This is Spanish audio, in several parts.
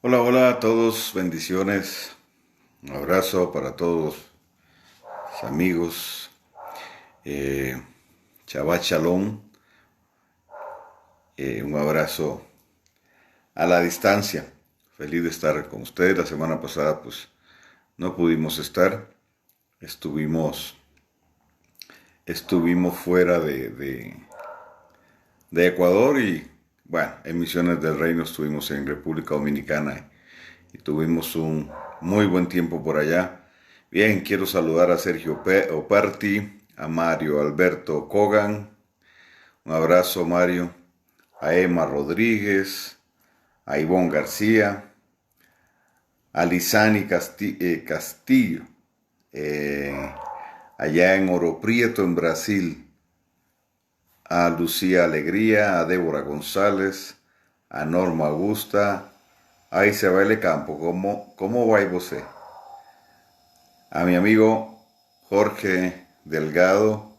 Hola, hola a todos, bendiciones, un abrazo para todos los amigos, eh, Shabbat Shalom, un abrazo a la distancia. Feliz de estar con ustedes. La semana pasada pues no pudimos estar, estuvimos, estuvimos fuera de Ecuador y bueno, en Misiones del Reino estuvimos en República Dominicana y tuvimos un muy buen tiempo por allá. Bien, quiero saludar a Sergio Oparti, a Mario Alberto Kogan, un abrazo Mario, a Emma Rodríguez, a Ivonne García, a Lisani Castillo, eh, allá en Oro Prieto, en Brasil, a Lucía Alegría, a Débora González, a Norma Augusta, a Isabel Campo, ¿cómo va você? A mi amigo Jorge Delgado,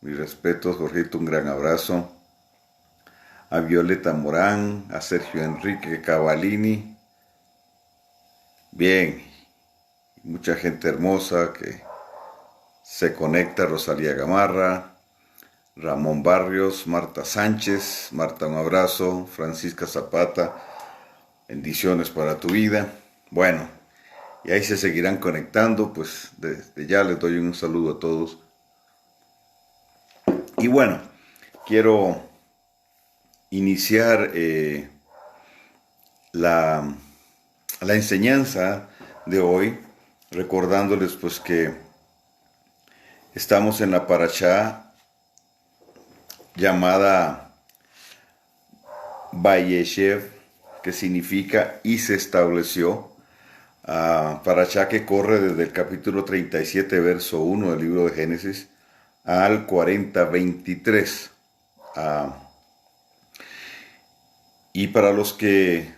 mis respetos, Jorgito, un gran abrazo. A Violeta Morán, a Sergio Enrique Cavallini. Bien, mucha gente hermosa que se conecta, Rosalía Gamarra, Ramón Barrios, Marta Sánchez, Marta, un abrazo, Francisca Zapata, bendiciones para tu vida. Bueno, y ahí se seguirán conectando, pues desde ya les doy un saludo a todos. Y bueno, quiero iniciar la, la enseñanza de hoy recordándoles pues que estamos en la parashá llamada Vayeshev, que significa y se estableció, parashá que corre desde el capítulo 37 verso 1 del libro de Génesis al 40 23. Y para los que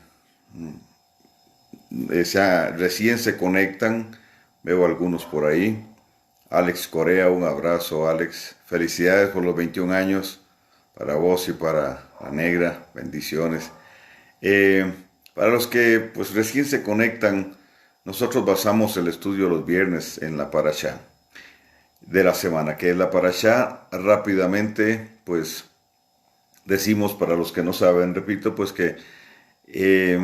recién se conectan, veo algunos por ahí. Alex Corea, un abrazo Alex. Felicidades por los 21 años para vos y para la negra. Bendiciones. Para los que pues recién se conectan, nosotros basamos el estudio los viernes en la parashá de la semana, que es la parashá. Rápidamente pues decimos, para los que no saben, repito, pues que eh,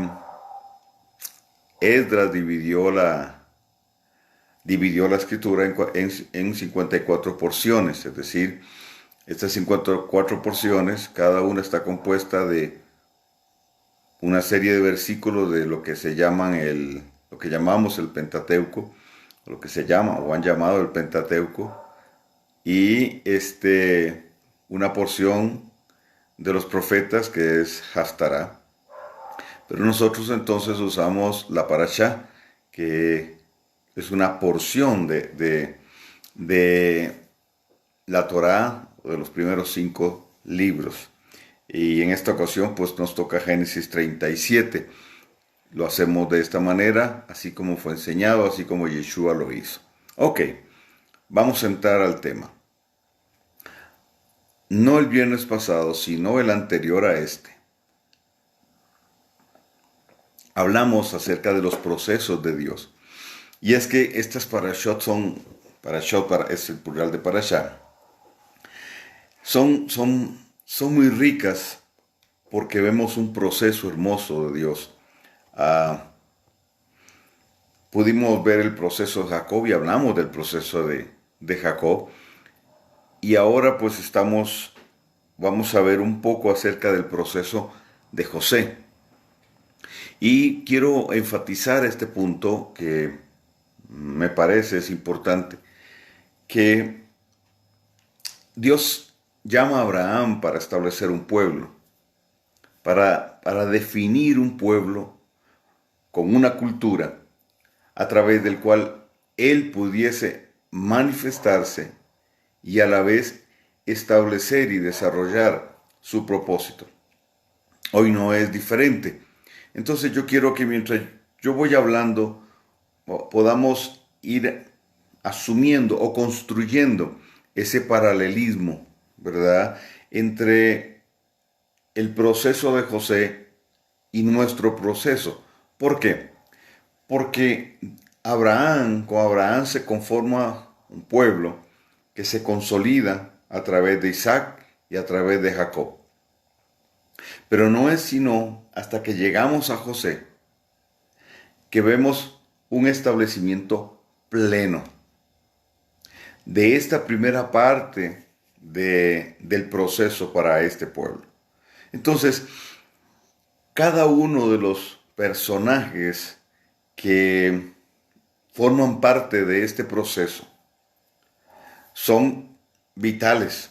Esdras dividió la escritura en 54 porciones, es decir, estas 54 porciones, cada una está compuesta de una serie de versículos de lo que lo que llamamos el Pentateuco, lo que se llama o han llamado el Pentateuco, y una porción de los profetas que es Haftará. Pero nosotros entonces usamos la parashá, que es una porción de la Torá, de los primeros 5 libros. Y en esta ocasión pues nos toca Génesis 37. Lo hacemos de esta manera, así como fue enseñado, así como Yeshua lo hizo. Ok, vamos a entrar al tema. No el viernes pasado, sino el anterior a este. Hablamos acerca de los procesos de Dios. Y es que estas parashot es el plural de parashá, son muy ricas porque vemos un proceso hermoso de Dios. Ah, Pudimos ver el proceso de Jacob y hablamos del proceso de Jacob. Y ahora pues vamos a ver un poco acerca del proceso de José. Y quiero enfatizar este punto que me parece es importante, que Dios llama a Abraham para establecer un pueblo, para definir un pueblo con una cultura a través del cual él pudiese manifestarse y a la vez establecer y desarrollar su propósito. Hoy no es diferente. Entonces yo quiero que mientras yo voy hablando, podamos ir asumiendo o construyendo ese paralelismo, ¿verdad?, entre el proceso de José y nuestro proceso, ¿Por qué? Porque con Abraham se conforma un pueblo que se consolida a través de Isaac y a través de Jacob. Pero no es sino hasta que llegamos a José que vemos un establecimiento pleno de esta primera parte del proceso para este pueblo. Entonces, cada uno de los personajes que forman parte de este proceso son vitales,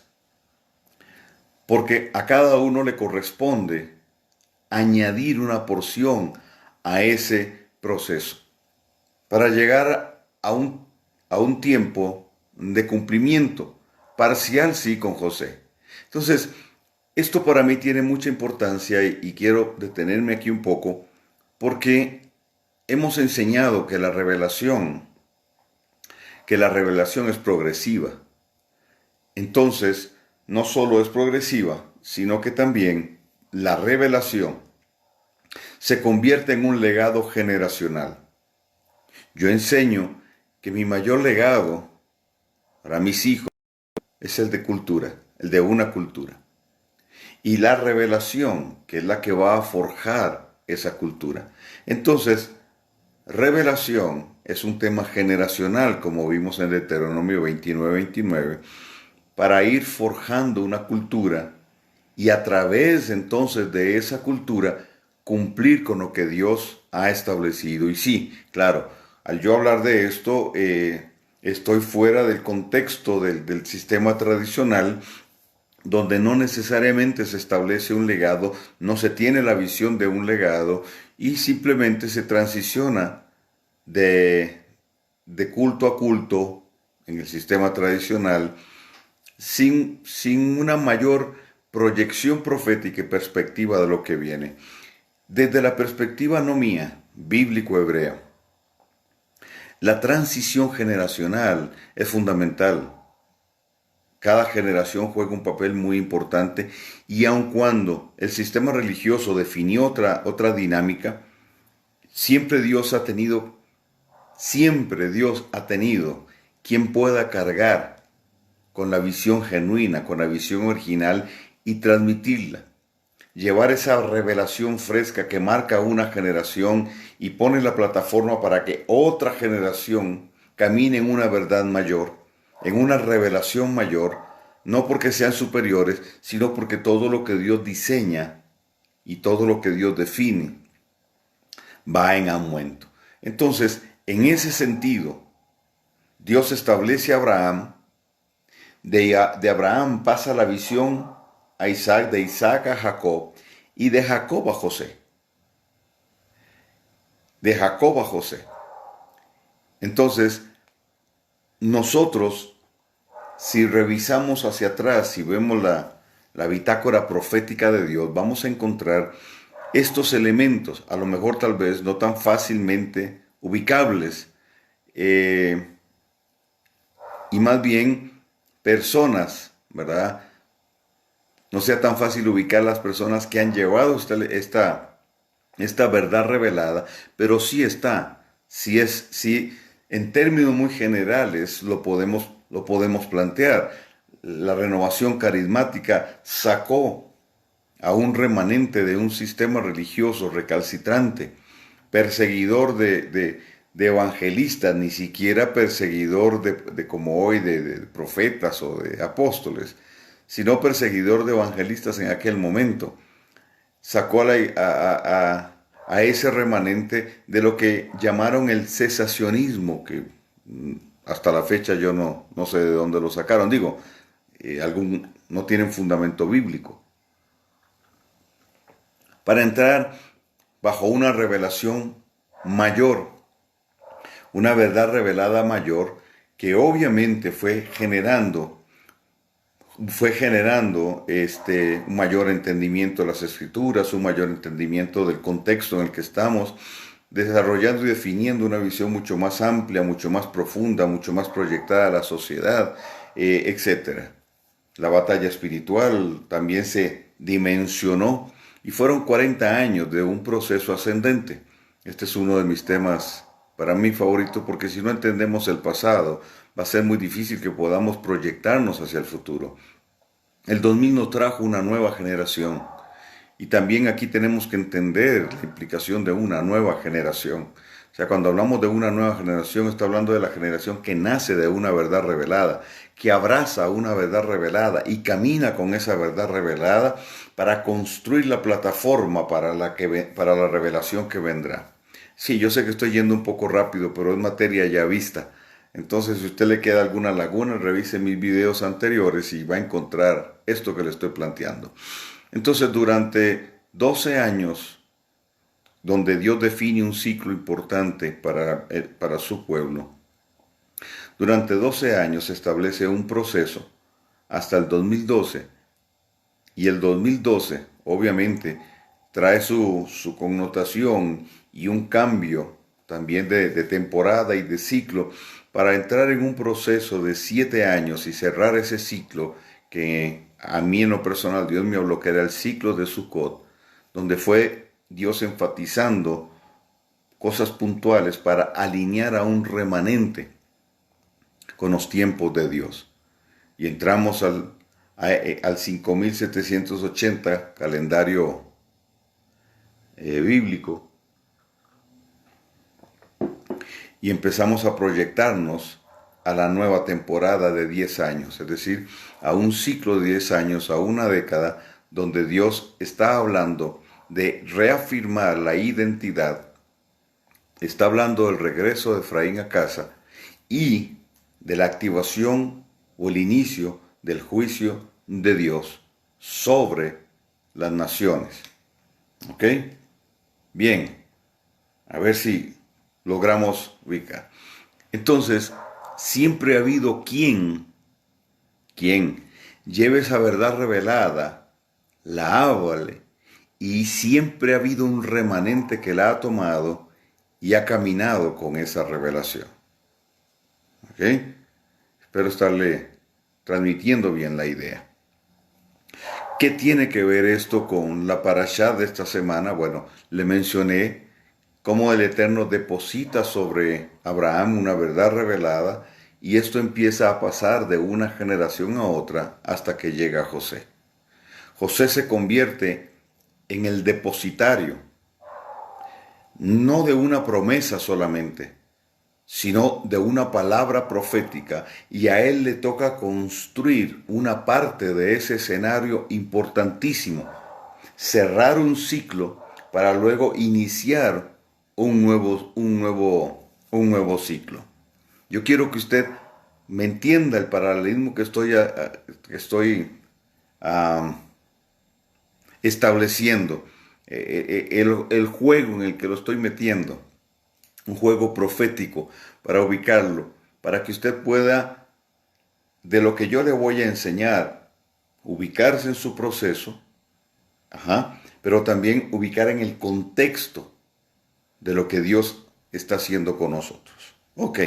porque a cada uno le corresponde añadir una porción a ese proceso para llegar a un tiempo de cumplimiento parcial, sí, con José. Entonces, esto para mí tiene mucha importancia y quiero detenerme aquí un poco porque hemos enseñado que la revelación es progresiva. Entonces, no solo es progresiva, sino que también la revelación se convierte en un legado generacional. Yo enseño que mi mayor legado para mis hijos es el de cultura, el de una cultura. Y la revelación, que es la que va a forjar esa cultura. Entonces, revelación es un tema generacional, como vimos en Deuteronomio 29:29, para ir forjando una cultura y a través entonces de esa cultura cumplir con lo que Dios ha establecido. Y sí, claro, al yo hablar de esto, estoy fuera del contexto del sistema tradicional, donde no necesariamente se establece un legado, no se tiene la visión de un legado y simplemente se transiciona de, de culto a culto en el sistema tradicional sin una mayor proyección profética y perspectiva de lo que viene. Desde la perspectiva no mía, bíblico-hebrea, la transición generacional es fundamental. Cada generación juega un papel muy importante y aun cuando el sistema religioso definió otra dinámica, siempre Dios ha tenido quien pueda cargar con la visión genuina, con la visión original y transmitirla. Llevar esa revelación fresca que marca una generación y pone la plataforma para que otra generación camine en una verdad mayor, en una revelación mayor, no porque sean superiores, sino porque todo lo que Dios diseña y todo lo que Dios define va en aumento. Entonces, en ese sentido, Dios establece a Abraham, de Abraham pasa la visión a Isaac, de Isaac a Jacob y de Jacob a José. De Jacob a José. Entonces, nosotros, si revisamos hacia atrás, si vemos la bitácora profética de Dios, vamos a encontrar estos elementos, a lo mejor tal vez no tan fácilmente ubicables, y más bien personas, ¿verdad? No sea tan fácil ubicar las personas que han llevado esta verdad revelada, pero sí está, sí, en términos muy generales lo podemos plantear. La renovación carismática sacó a un remanente de un sistema religioso recalcitrante, perseguidor de evangelistas, ni siquiera perseguidor de como hoy de profetas o de apóstoles, sino perseguidor de evangelistas en aquel momento. Sacó a ese remanente de lo que llamaron el cesacionismo, que hasta la fecha yo no sé de dónde lo sacaron. Digo, no tienen fundamento bíblico. Para entrar bajo una revelación mayor, una verdad revelada mayor, que obviamente fue generando un mayor entendimiento de las escrituras, un mayor entendimiento del contexto en el que estamos, desarrollando y definiendo una visión mucho más amplia, mucho más profunda, mucho más proyectada a la sociedad, etc. La batalla espiritual también se dimensionó y fueron 40 años de un proceso ascendente. Este es uno de mis temas para mí favoritos porque si no entendemos el pasado, va a ser muy difícil que podamos proyectarnos hacia el futuro. El 2000 nos trajo una nueva generación y también aquí tenemos que entender la implicación de una nueva generación. O sea, cuando hablamos de una nueva generación, está hablando de la generación que nace de una verdad revelada, que abraza una verdad revelada y camina con esa verdad revelada para construir la plataforma para la revelación que vendrá. Sí, yo sé que estoy yendo un poco rápido, pero es materia ya vista. Entonces, si a usted le queda alguna laguna, revise mis videos anteriores y va a encontrar esto que le estoy planteando. Entonces, durante 12 años, donde Dios define un ciclo importante para su pueblo, durante 12 años se establece un proceso hasta el 2012, y el 2012 obviamente trae su connotación y un cambio también de temporada y de ciclo para entrar en un proceso de 7 años y cerrar ese ciclo que a mí en lo personal Dios me habló que era el ciclo de Sukkot, donde fue Dios enfatizando cosas puntuales para alinear a un remanente con los tiempos de Dios. Y entramos al 5780 calendario bíblico y empezamos a proyectarnos a la nueva temporada de 10 años, es decir, a un ciclo de 10 años, a una década, donde Dios está hablando de reafirmar la identidad, está hablando del regreso de Efraín a casa y de la activación o el inicio del juicio de Dios sobre las naciones. ¿Ok? Bien, a ver si logramos ubicar. Entonces, siempre ha habido quien lleve esa verdad revelada, la hable, y siempre ha habido un remanente que la ha tomado y ha caminado con esa revelación. ¿Ok? Espero estarle transmitiendo bien la idea. ¿Qué tiene que ver esto con la parashá de esta semana? Bueno, le mencioné cómo el Eterno deposita sobre Abraham una verdad revelada y esto empieza a pasar de una generación a otra hasta que llega a José. José se convierte en el depositario, no de una promesa solamente, sino de una palabra profética, y a él le toca construir una parte de ese escenario importantísimo, cerrar un ciclo para luego iniciar un nuevo ciclo. Yo quiero que usted me entienda el paralelismo que estoy estableciendo, el juego en el que lo estoy metiendo, un juego profético para ubicarlo, para que usted pueda, de lo que yo le voy a enseñar, ubicarse en su proceso, pero también ubicar en el contexto de lo que Dios está haciendo con nosotros. Ok.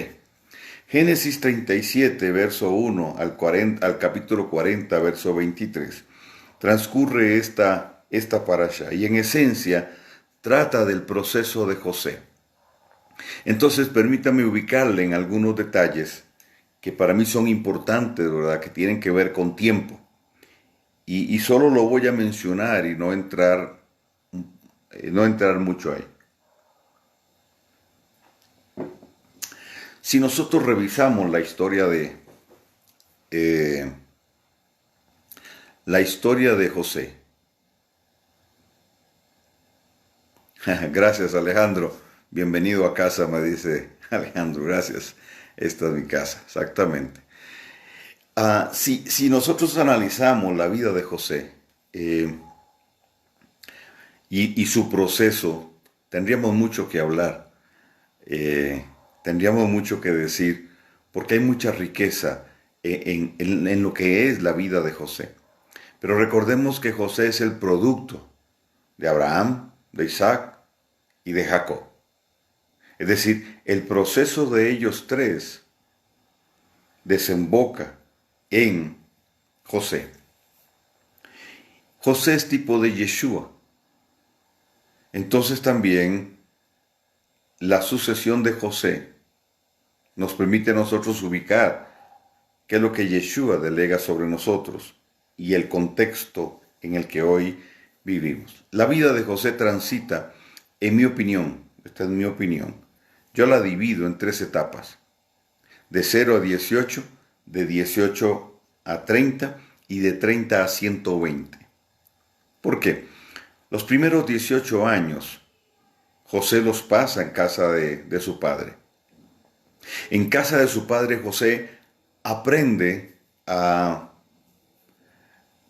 Génesis 37, verso 1 al capítulo 40, verso 23. Transcurre esta parasha y en esencia trata del proceso de José. Entonces permítame ubicarle en algunos detalles que para mí son importantes, ¿verdad? Que tienen que ver con tiempo. Y solo lo voy a mencionar y no entrar mucho ahí. Si nosotros revisamos la historia de José. Gracias, Alejandro. Bienvenido a casa, me dice Alejandro. Gracias. Esta es mi casa, exactamente. Si nosotros analizamos la vida de José y su proceso, tendríamos mucho que hablar. Tendríamos mucho que decir, porque hay mucha riqueza en lo que es la vida de José. Pero recordemos que José es el producto de Abraham, de Isaac y de Jacob. Es decir, el proceso de ellos tres desemboca en José. José es tipo de Yeshua. Entonces también la sucesión de José nos permite a nosotros ubicar qué es lo que Yeshua delega sobre nosotros y el contexto en el que hoy vivimos. La vida de José transita, en mi opinión, esta es mi opinión, yo la divido en 3 etapas, de 0 a 18, de 18 a 30 y de 30 a 120. ¿Por qué? Los primeros 18 años José los pasa en casa de su padre. En casa de su padre José aprende a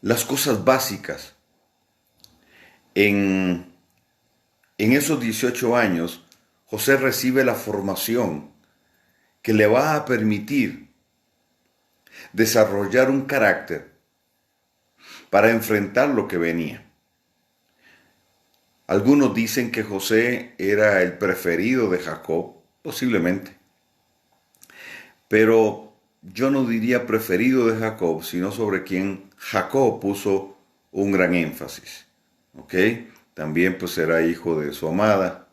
las cosas básicas. En esos 18 años, José recibe la formación que le va a permitir desarrollar un carácter para enfrentar lo que venía. Algunos dicen que José era el preferido de Jacob, posiblemente. Pero yo no diría preferido de Jacob, sino sobre quien Jacob puso un gran énfasis. ¿Ok? También pues era hijo de su amada.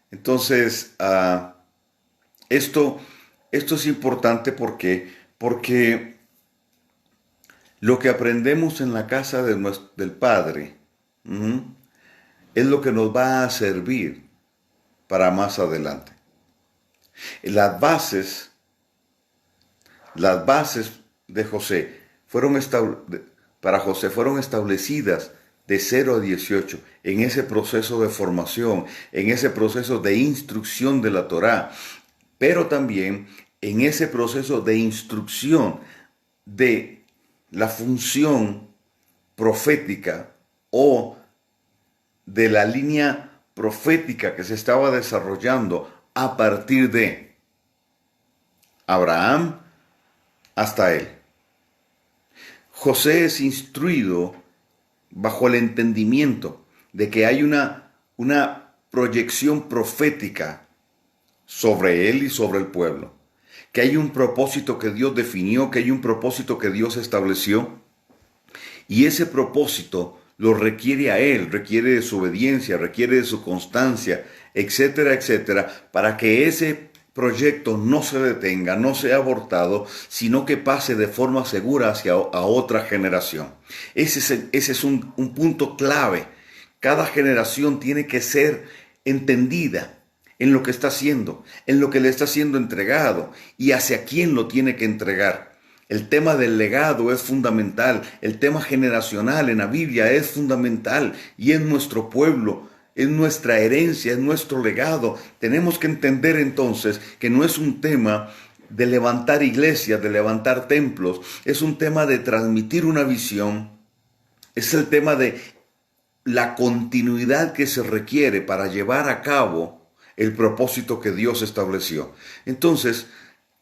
Entonces, esto es importante porque lo que aprendemos en la casa del Padre es lo que nos va a servir para más adelante. Las bases de José para José fueron establecidas de 0 a 18 en ese proceso de formación, en ese proceso de instrucción de la Torá, pero también en ese proceso de instrucción de la función profética o de la línea profética que se estaba desarrollando a partir de Abraham hasta él. José es instruido bajo el entendimiento de que hay una proyección profética sobre él y sobre el pueblo, que hay un propósito que Dios definió, que hay un propósito que Dios estableció, y ese propósito lo requiere a él, requiere de su obediencia, requiere de su constancia, etcétera, etcétera, para que ese proyecto no se detenga, no sea abortado, sino que pase de forma segura a otra generación. Ese es un punto clave. Cada generación tiene que ser entendida en lo que está haciendo, en lo que le está siendo entregado y hacia quién lo tiene que entregar. El tema del legado es fundamental, el tema generacional en la Biblia es fundamental y en nuestro pueblo, es nuestra herencia, es nuestro legado. Tenemos que entender entonces que no es un tema de levantar iglesias, de levantar templos, es un tema de transmitir una visión, es el tema de la continuidad que se requiere para llevar a cabo el propósito que Dios estableció. Entonces,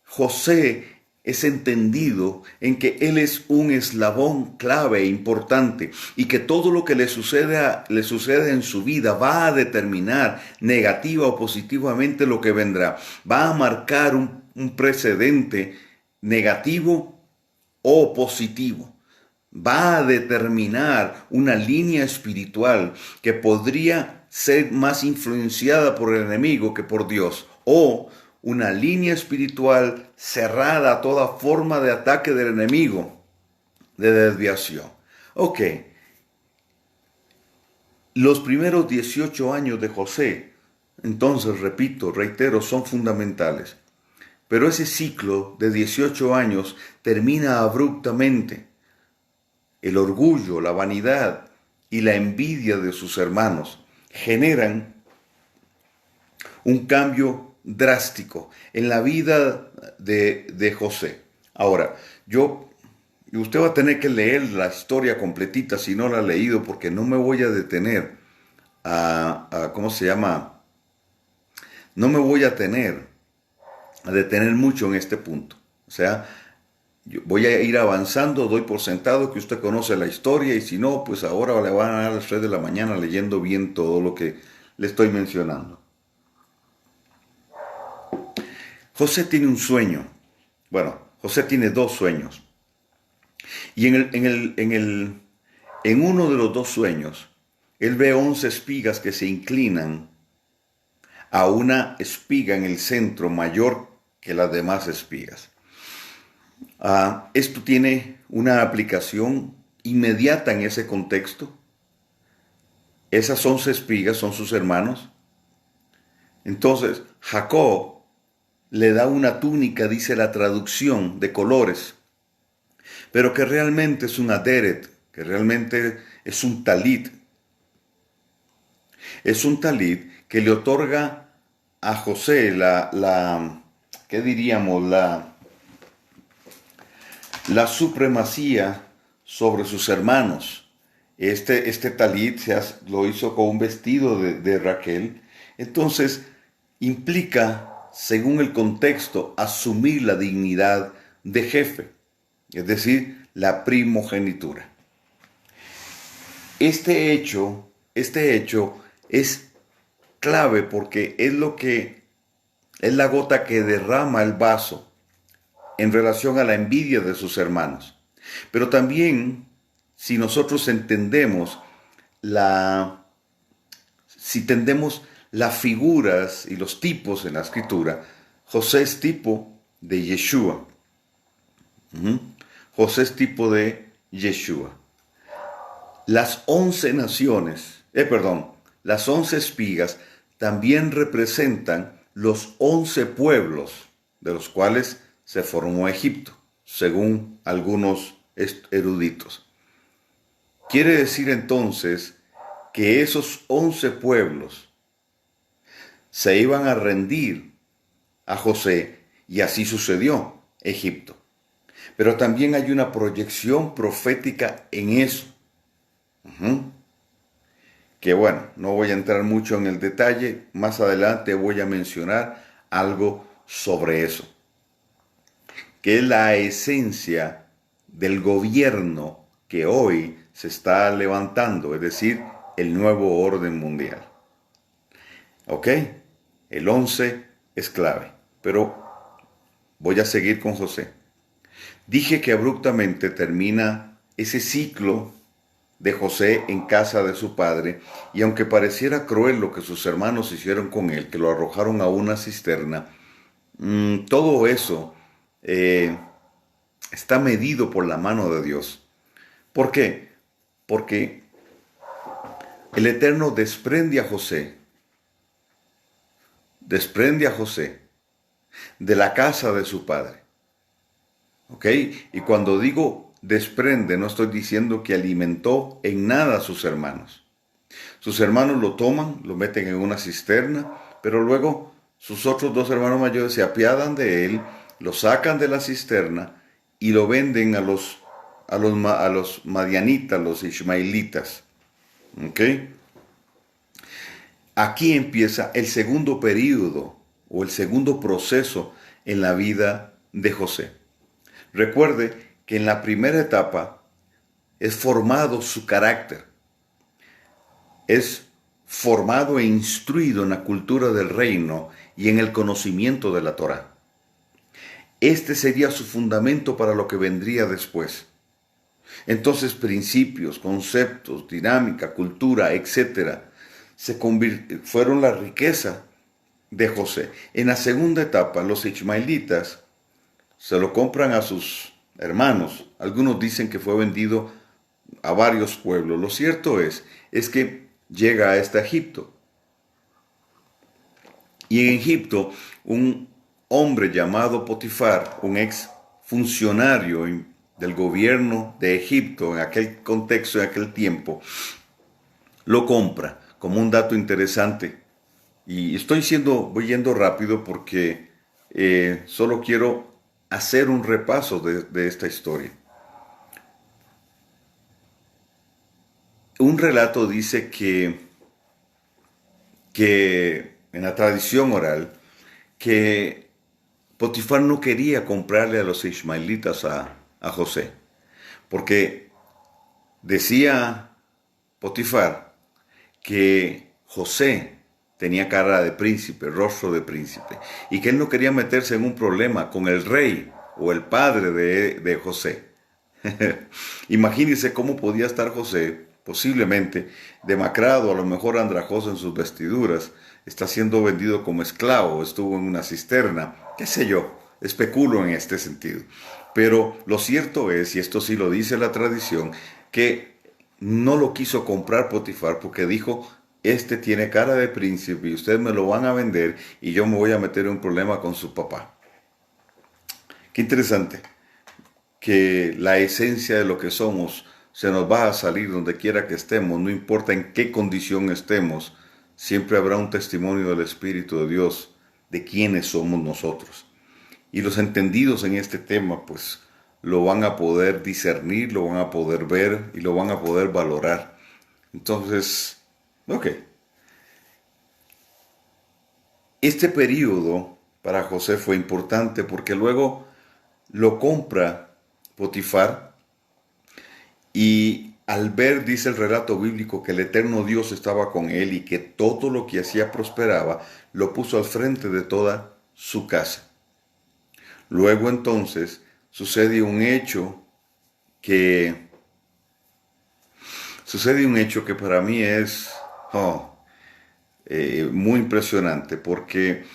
José es entendido en que él es un eslabón clave e importante y que todo lo que le sucede en su vida va a determinar negativa o positivamente lo que vendrá. Va a marcar un precedente negativo o positivo. Va a determinar una línea espiritual que podría ser más influenciada por el enemigo que por Dios, o una línea espiritual cerrada a toda forma de ataque del enemigo, de desviación. Ok, los primeros 18 años de José, entonces repito, reitero, son fundamentales. Pero ese ciclo de 18 años termina abruptamente. El orgullo, la vanidad y la envidia de sus hermanos generan un cambio drástico en la vida de José. Ahora, usted va a tener que leer la historia completita si no la ha leído, porque no me voy a detener ¿cómo se llama? No me voy a detener mucho en este punto. O sea, yo voy a ir avanzando, doy por sentado que usted conoce la historia y si no, pues ahora le van a dar a las 3 de la mañana leyendo bien todo lo que le estoy mencionando. José tiene un sueño. Bueno, José tiene 2 sueños. Y en uno de los 2 sueños, él ve 11 espigas que se inclinan a una espiga en el centro mayor que las demás espigas. Esto tiene una aplicación inmediata en ese contexto. Esas 11 espigas son sus hermanos. Entonces, Jacob le da una túnica, dice la traducción, de colores, pero que realmente es un aderet, que realmente es un talit. Es un talit que le otorga a José ¿qué diríamos? La supremacía sobre sus hermanos. Este talit lo hizo con un vestido de Raquel. Entonces, implica, según el contexto, asumir la dignidad de jefe, es decir, la primogenitura. Este hecho es clave porque es la gota que derrama el vaso en relación a la envidia de sus hermanos. Pero también, si nosotros entendemos si entendemos las figuras y los tipos en la escritura, José es tipo de Yeshua. José es tipo de Yeshua. Las 11 las 11 espigas también representan los 11 pueblos de los cuales se formó Egipto, según algunos eruditos. Quiere decir entonces que esos 11 pueblos se iban a rendir a José, y así sucedió Egipto. Pero también hay una proyección profética en eso. Que bueno, no voy a entrar mucho en el detalle, más adelante voy a mencionar algo sobre eso, que es la esencia del gobierno que hoy se está levantando, es decir, el nuevo orden mundial. ¿Ok? El 11 es clave, pero voy a seguir con José. Dije que abruptamente termina ese ciclo de José en casa de su padre, y aunque pareciera cruel lo que sus hermanos hicieron con él, que lo arrojaron a una cisterna, todo eso está medido por la mano de Dios. ¿Por qué? Porque el Eterno desprende a José de la casa de su padre. ¿Ok? Y cuando digo desprende, no estoy diciendo que alimentó en nada a sus hermanos. Sus hermanos lo toman, lo meten en una cisterna, pero luego sus otros 2 hermanos mayores se apiadan de él, lo sacan de la cisterna y lo venden a los madianitas, los ismaelitas. ¿Ok? Aquí empieza el segundo período o el segundo proceso en la vida de José. Recuerde que en la primera etapa es formado su carácter, es formado e instruido en la cultura del reino y en el conocimiento de la Torá. Este sería su fundamento para lo que vendría después. Entonces principios, conceptos, dinámica, cultura, etc. fueron la riqueza de José. En la segunda etapa, los ismaelitas se lo compran a sus hermanos. Algunos dicen que fue vendido a varios pueblos. Lo cierto es que llega hasta Egipto. Y en Egipto, un hombre llamado Potifar, un ex funcionario del gobierno de Egipto en aquel contexto, en aquel tiempo, lo compra. Como un dato interesante. Y voy yendo rápido porque solo quiero hacer un repaso de esta historia. Un relato dice que en la tradición oral, que Potifar no quería comprarle a los ismaelitas a José, porque decía Potifar que José tenía cara de príncipe, rostro de príncipe, y que él no quería meterse en un problema con el rey o el padre de José. Imagínense cómo podía estar José, posiblemente demacrado, a lo mejor andrajoso en sus vestiduras, está siendo vendido como esclavo, estuvo en una cisterna, qué sé yo, especulo en este sentido. Pero lo cierto es, y esto sí lo dice la tradición, que no lo quiso comprar Potifar porque dijo, este tiene cara de príncipe y ustedes me lo van a vender y yo me voy a meter en un problema con su papá. Qué interesante que la esencia de lo que somos se nos va a salir donde quiera que estemos, no importa en qué condición estemos, siempre habrá un testimonio del Espíritu de Dios de quiénes somos nosotros. Y los entendidos en este tema, pues, lo van a poder discernir, lo van a poder ver y lo van a poder valorar. Entonces, ok. Este periodo para José fue importante porque luego lo compra Potifar y al ver, dice el relato bíblico, que el eterno Dios estaba con él y que todo lo que hacía prosperaba, lo puso al frente de toda su casa. Luego entonces sucede un hecho que para mí es muy impresionante, porque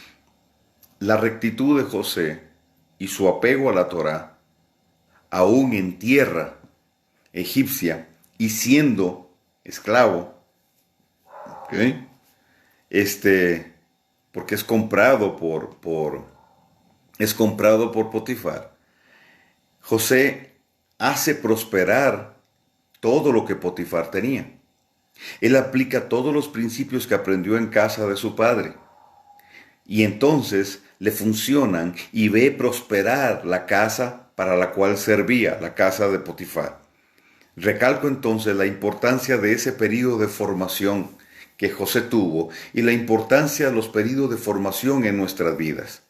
la rectitud de José y su apego a la Torá, aún en tierra egipcia y siendo esclavo, ¿okay? Porque es comprado por Potifar. José hace prosperar todo lo que Potifar tenía. Él aplica todos los principios que aprendió en casa de su padre. Y entonces le funcionan y ve prosperar la casa para la cual servía, la casa de Potifar. Recalco entonces la importancia de ese periodo de formación que José tuvo y la importancia de los periodos de formación en nuestras vidas.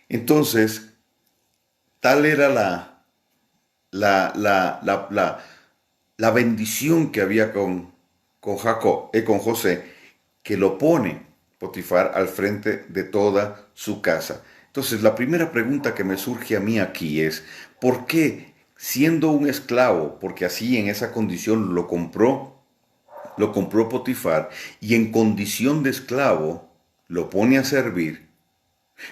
Entonces, tal era la bendición que había con José, que lo pone Potifar al frente de toda su casa. Entonces, la primera pregunta que me surge a mí aquí es, ¿por qué siendo un esclavo, porque así en esa condición lo compró Potifar, y en condición de esclavo lo pone a servir,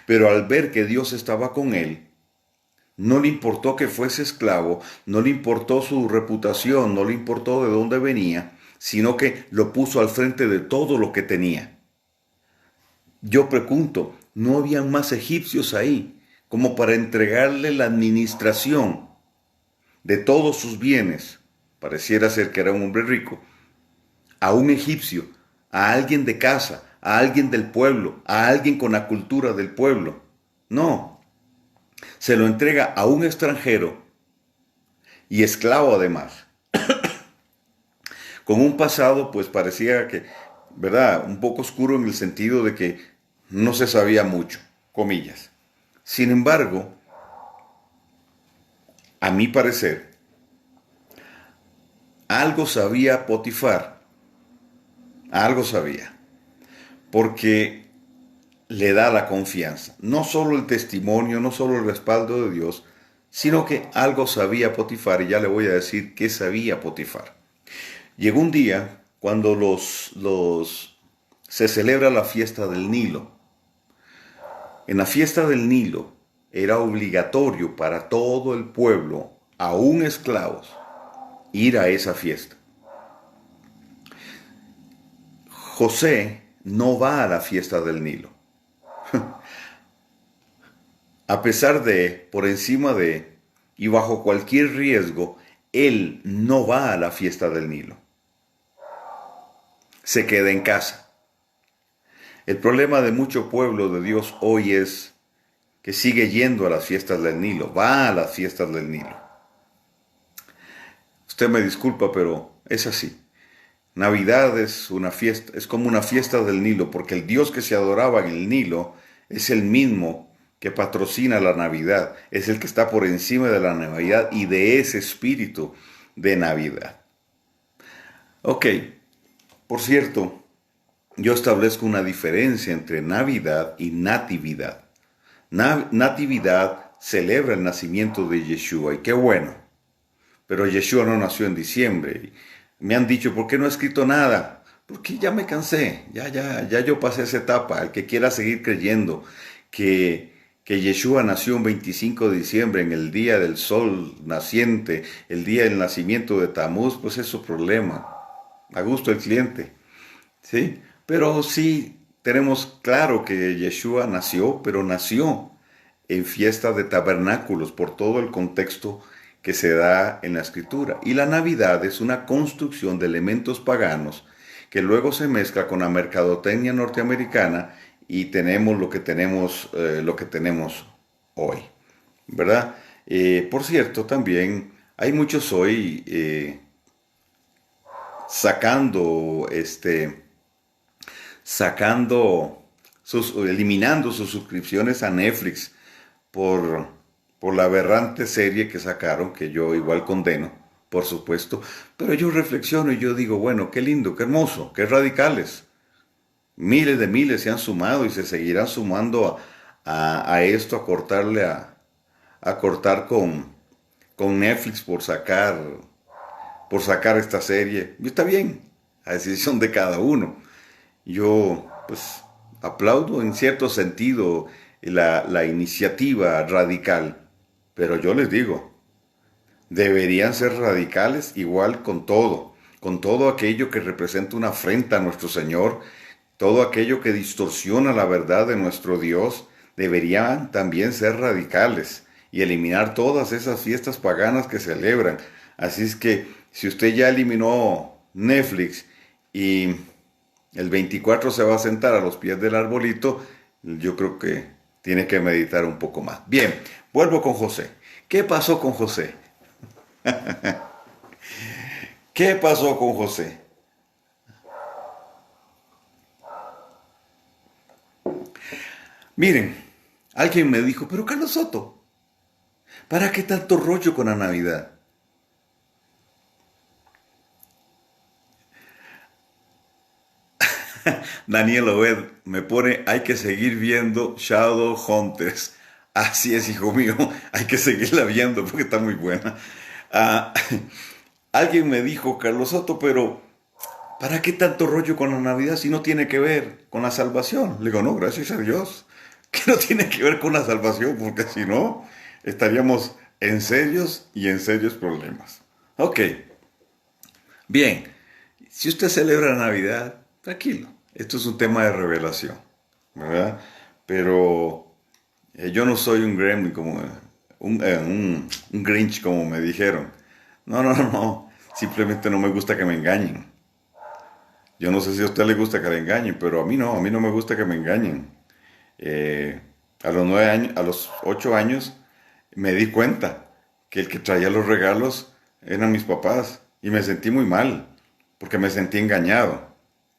pero al ver que Dios estaba con él, no le importó que fuese esclavo, no le importó su reputación, no le importó de dónde venía, sino que lo puso al frente de todo lo que tenía? Yo pregunto, ¿no habían más egipcios ahí como para entregarle la administración de todos sus bienes? Pareciera ser que era un hombre rico. A un egipcio, a alguien de casa, a alguien del pueblo, a alguien con la cultura del pueblo. No, se lo entrega a un extranjero y esclavo además, con un pasado pues parecía que, ¿verdad?, un poco oscuro en el sentido de que no se sabía mucho, comillas. Sin embargo, a mi parecer, algo sabía Potifar, algo sabía, porque le da la confianza, no solo el testimonio, no solo el respaldo de Dios, sino que algo sabía Potifar, y ya le voy a decir qué sabía Potifar. Llegó un día cuando se celebra la fiesta del Nilo. En la fiesta del Nilo era obligatorio para todo el pueblo, aún esclavos, ir a esa fiesta. José no va a la fiesta del Nilo. A pesar de, por encima de, y bajo cualquier riesgo, él no va a la fiesta del Nilo. Se queda en casa. El problema de mucho pueblo de Dios hoy es que sigue yendo a las fiestas del Nilo, va a las fiestas del Nilo. Usted me disculpa, pero es así. Navidad es una fiesta, es como una fiesta del Nilo, porque el Dios que se adoraba en el Nilo es el mismo que patrocina la Navidad, es el que está por encima de la Navidad y de ese espíritu de Navidad. Ok, por cierto, yo establezco una diferencia entre Navidad y Natividad. Natividad celebra el nacimiento de Yeshua, y qué bueno, pero Yeshua no nació en diciembre. Me han dicho, ¿por qué no ha escrito nada? porque ya me cansé, ya yo pasé esa etapa. El que quiera seguir creyendo que Yeshua nació un 25 de diciembre, en el día del sol naciente, el día del nacimiento de Tamuz, pues es su problema. A gusto del cliente, ¿sí? Pero sí tenemos claro que Yeshua nació, pero nació en fiesta de tabernáculos por todo el contexto que se da en la escritura. Y la Navidad es una construcción de elementos paganos que luego se mezcla con la mercadotecnia norteamericana y tenemos lo que tenemos hoy, ¿verdad? Por cierto, también hay muchos hoy sacando, eliminando sus suscripciones a Netflix por, por la aberrante serie que sacaron, que yo igual condeno, por supuesto, pero yo reflexiono y yo digo, bueno, qué lindo, qué hermoso, qué radicales. Miles de miles se han sumado y se seguirán sumando a esto, a cortar con Netflix por sacar esta serie. Y está bien, a decisión de cada uno. Yo, pues, aplaudo en cierto sentido la iniciativa radical, pero yo les digo, deberían ser radicales igual con todo aquello que representa una afrenta a nuestro Señor, todo aquello que distorsiona la verdad de nuestro Dios, deberían también ser radicales y eliminar todas esas fiestas paganas que celebran. Así es que si usted ya eliminó Netflix y el 24 se va a sentar a los pies del arbolito, yo creo que tiene que meditar un poco más. Bien, vuelvo con José. ¿Qué pasó con José? ¿Qué pasó con José? Miren, alguien me dijo, pero Carlos Soto, ¿para qué tanto rollo con la Navidad? Daniel Obed me pone, hay que seguir viendo Shadowhunters. Así es, hijo mío, hay que seguirla viendo porque está muy buena. Ah, alguien me dijo, Carlos Soto, pero ¿para qué tanto rollo con la Navidad si no tiene que ver con la salvación? Le digo, no, gracias a Dios, que no tiene que ver con la salvación, porque si no, estaríamos en serios y en serios problemas. Ok, bien, si usted celebra Navidad, tranquilo, esto es un tema de revelación, ¿verdad? Pero yo no soy un gremlin como un Grinch como me dijeron. No, no, no, no. Simplemente no me gusta que me engañen. Yo no sé si a usted le gusta que le engañen, pero a mí no me gusta que me engañen. Eh, a los 9 años, a los 8 años, me di cuenta que el que traía los regalos eran mis papás y me sentí muy mal porque me sentí engañado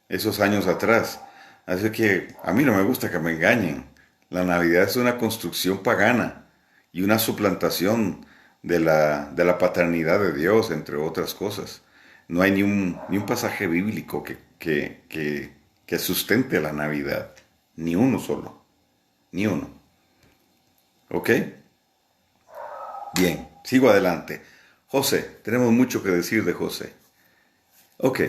esos años atrás. Así que a mí no me gusta que me engañen. La Navidad es una construcción pagana y una suplantación de la paternidad de Dios, entre otras cosas. No hay ni un pasaje bíblico que sustente la Navidad. Ni uno solo. Ni uno. ¿Ok? Bien, sigo adelante. José, tenemos mucho que decir de José. Ok,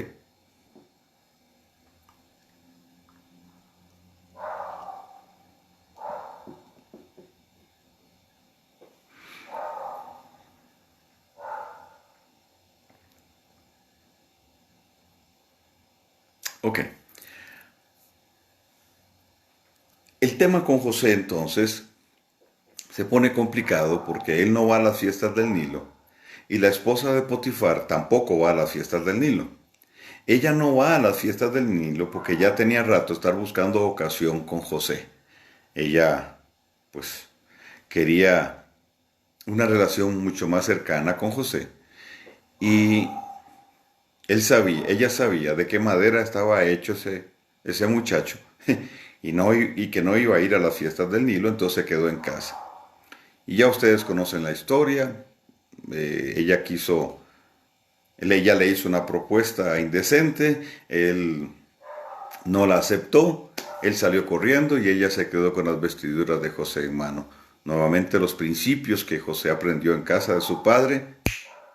ok. El tema con José entonces se pone complicado porque él no va a las fiestas del Nilo y la esposa de Potifar tampoco va a las fiestas del Nilo. Ella no va a las fiestas del Nilo porque ya tenía rato estar buscando ocasión con José. Ella, pues, quería una relación mucho más cercana con José y ella sabía de qué madera estaba hecho ese muchacho y que no iba a ir a las fiestas del Nilo, entonces se quedó en casa. Y ya ustedes conocen la historia. Ella ella le hizo una propuesta indecente, él no la aceptó, él salió corriendo y ella se quedó con las vestiduras de José en mano. Nuevamente los principios que José aprendió en casa de su padre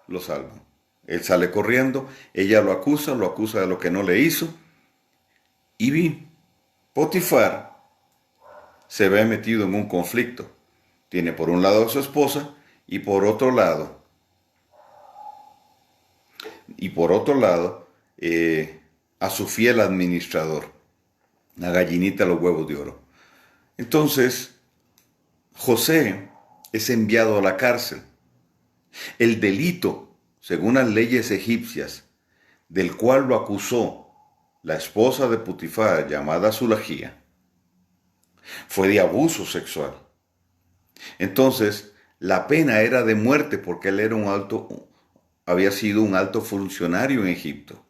lo salvan. Él sale corriendo, ella lo acusa de lo que no le hizo Y Potifar se ve metido en un conflicto. Tiene por un lado a su esposa y por otro lado, a su fiel administrador, la gallinita de los huevos de oro. Entonces, José es enviado a la cárcel. El delito, según las leyes egipcias, del cual lo acusó la esposa de Potifar, llamada Zulajía, fue de abuso sexual. Entonces, la pena era de muerte porque él era había sido un alto funcionario en Egipto.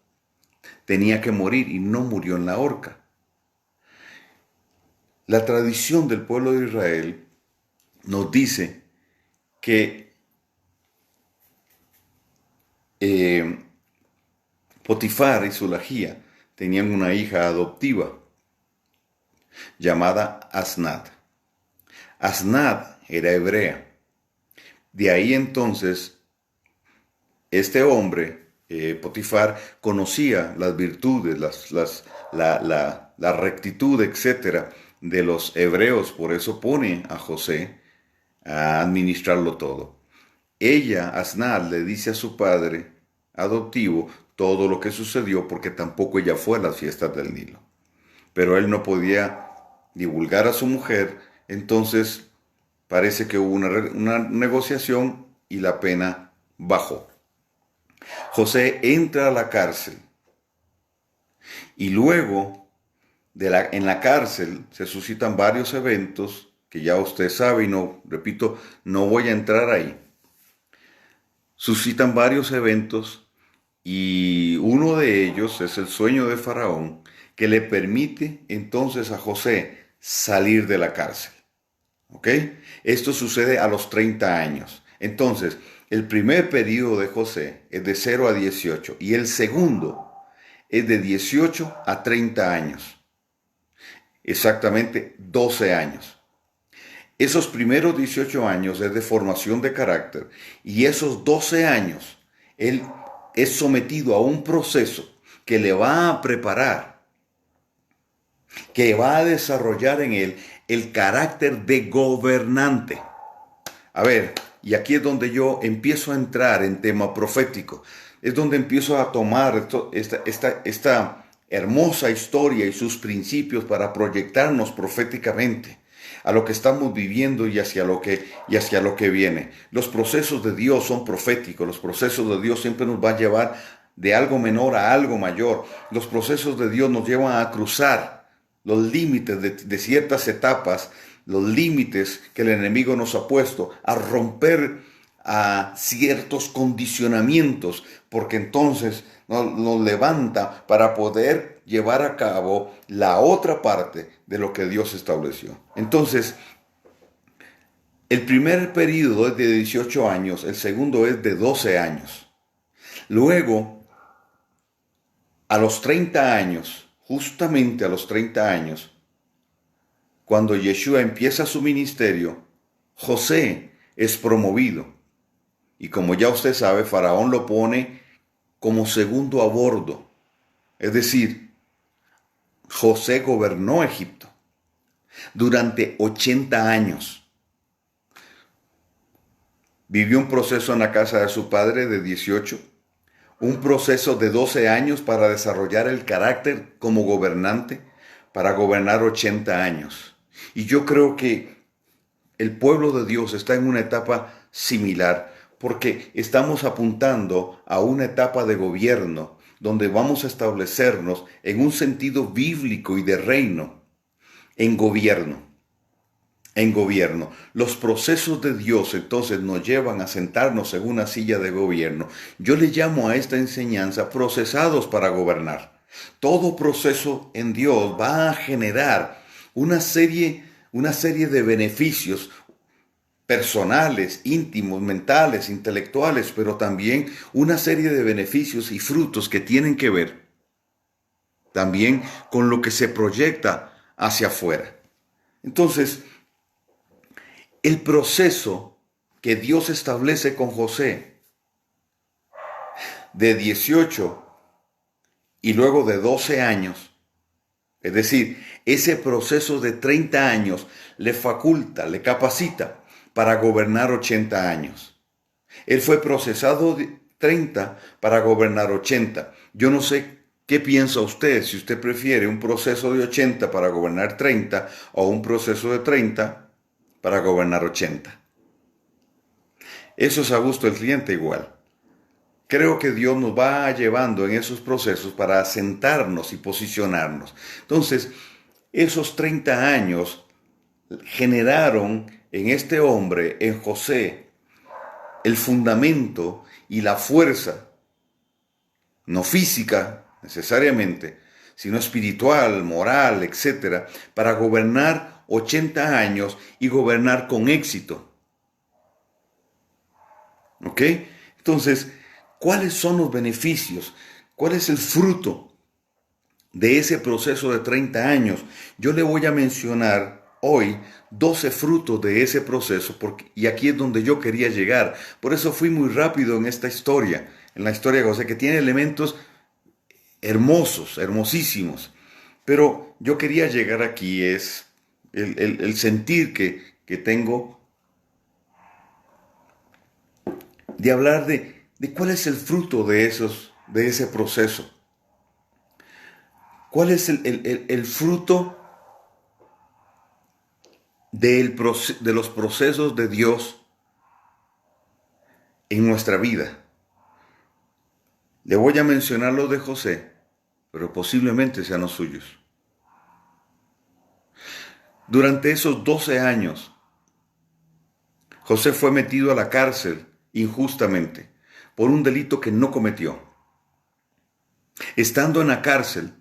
Tenía que morir y no murió en la horca. La tradición del pueblo de Israel nos dice que Potifar y Zulajía tenían una hija adoptiva llamada Asnat. Asnat era hebrea. De ahí entonces, este hombre, Potifar, conocía las virtudes, la rectitud, etcétera, de los hebreos. Por eso pone a José a administrarlo todo. Ella, Asnat, le dice a su padre adoptivo todo lo que sucedió porque tampoco ella fue a las fiestas del Nilo. Pero él no podía divulgar a su mujer, entonces parece que hubo una negociación y la pena bajó. José entra a la cárcel y luego en la cárcel se suscitan varios eventos que ya usted sabe y no, repito, no voy a entrar ahí. Suscitan varios eventos y uno de ellos es el sueño de Faraón que le permite entonces a José salir de la cárcel. ¿Ok? Esto sucede a los 30 años. Entonces, el primer periodo de José es de 0 a 18 y el segundo es de 18 a 30 años. Exactamente 12 años. Esos primeros 18 años es de formación de carácter y esos 12 años él es sometido a un proceso que le va a preparar, que va a desarrollar en él el carácter de gobernante. A ver, y aquí es donde yo empiezo a entrar en tema profético. Es donde empiezo a tomar esta hermosa historia y sus principios para proyectarnos proféticamente a lo que estamos viviendo y hacia lo que viene. Los procesos de Dios son proféticos. Los procesos de Dios siempre nos van a llevar de algo menor a algo mayor. Los procesos de Dios nos llevan a cruzar los límites de ciertas etapas, los límites que el enemigo nos ha puesto, a romper a ciertos condicionamientos, porque entonces nos levanta para poder llevar a cabo la otra parte de lo que Dios estableció. Entonces, el primer periodo es de 18 años, el segundo es de 12 años. Luego, a los 30 años, justamente a los 30 años, cuando Yeshua empieza su ministerio, José es promovido. Y como ya usted sabe, Faraón lo pone como segundo a bordo. Es decir, José gobernó Egipto durante 80 años. Vivió un proceso en la casa de su padre de 18, un proceso de 12 años para desarrollar el carácter como gobernante, para gobernar 80 años. Y yo creo que el pueblo de Dios está en una etapa similar, porque estamos apuntando a una etapa de gobierno donde vamos a establecernos en un sentido bíblico y de reino, en gobierno. En gobierno. Los procesos de Dios entonces nos llevan a sentarnos en una silla de gobierno. Yo le llamo a esta enseñanza procesados para gobernar. Todo proceso en Dios va a generar una serie de beneficios personales, íntimos, mentales, intelectuales, pero también una serie de beneficios y frutos que tienen que ver también con lo que se proyecta hacia afuera. Entonces, el proceso que Dios establece con José de 18 y luego de 12 años Es decir, ese proceso de 30 años le faculta, le capacita para gobernar 80 años. Él fue procesado de 30 para gobernar 80. Yo no sé qué piensa usted, si usted prefiere un proceso de 80 para gobernar 30 o un proceso de 30 para gobernar 80. Eso es a gusto del cliente igual. Creo que Dios nos va llevando en esos procesos para asentarnos y posicionarnos. Entonces, esos 30 años generaron en este hombre, en José, el fundamento y la fuerza, no física necesariamente, sino espiritual, moral, etcétera, para gobernar 80 años y gobernar con éxito. ¿Ok? Entonces, ¿cuáles son los beneficios? ¿Cuál es el fruto de ese proceso de 30 años? Yo le voy a mencionar hoy 12 frutos de ese proceso, y aquí es donde yo quería llegar. Por eso fui muy rápido en esta historia, en la historia de José, que tiene elementos hermosos, hermosísimos. Pero yo quería llegar aquí, es el sentir que tengo de hablar de cuál es el fruto de ese proceso. ¿Cuál es el fruto de los procesos de Dios en nuestra vida? Le voy a mencionar los de José, pero posiblemente sean los suyos. Durante esos 12 años, José fue metido a la cárcel injustamente por un delito que no cometió. Estando en la cárcel,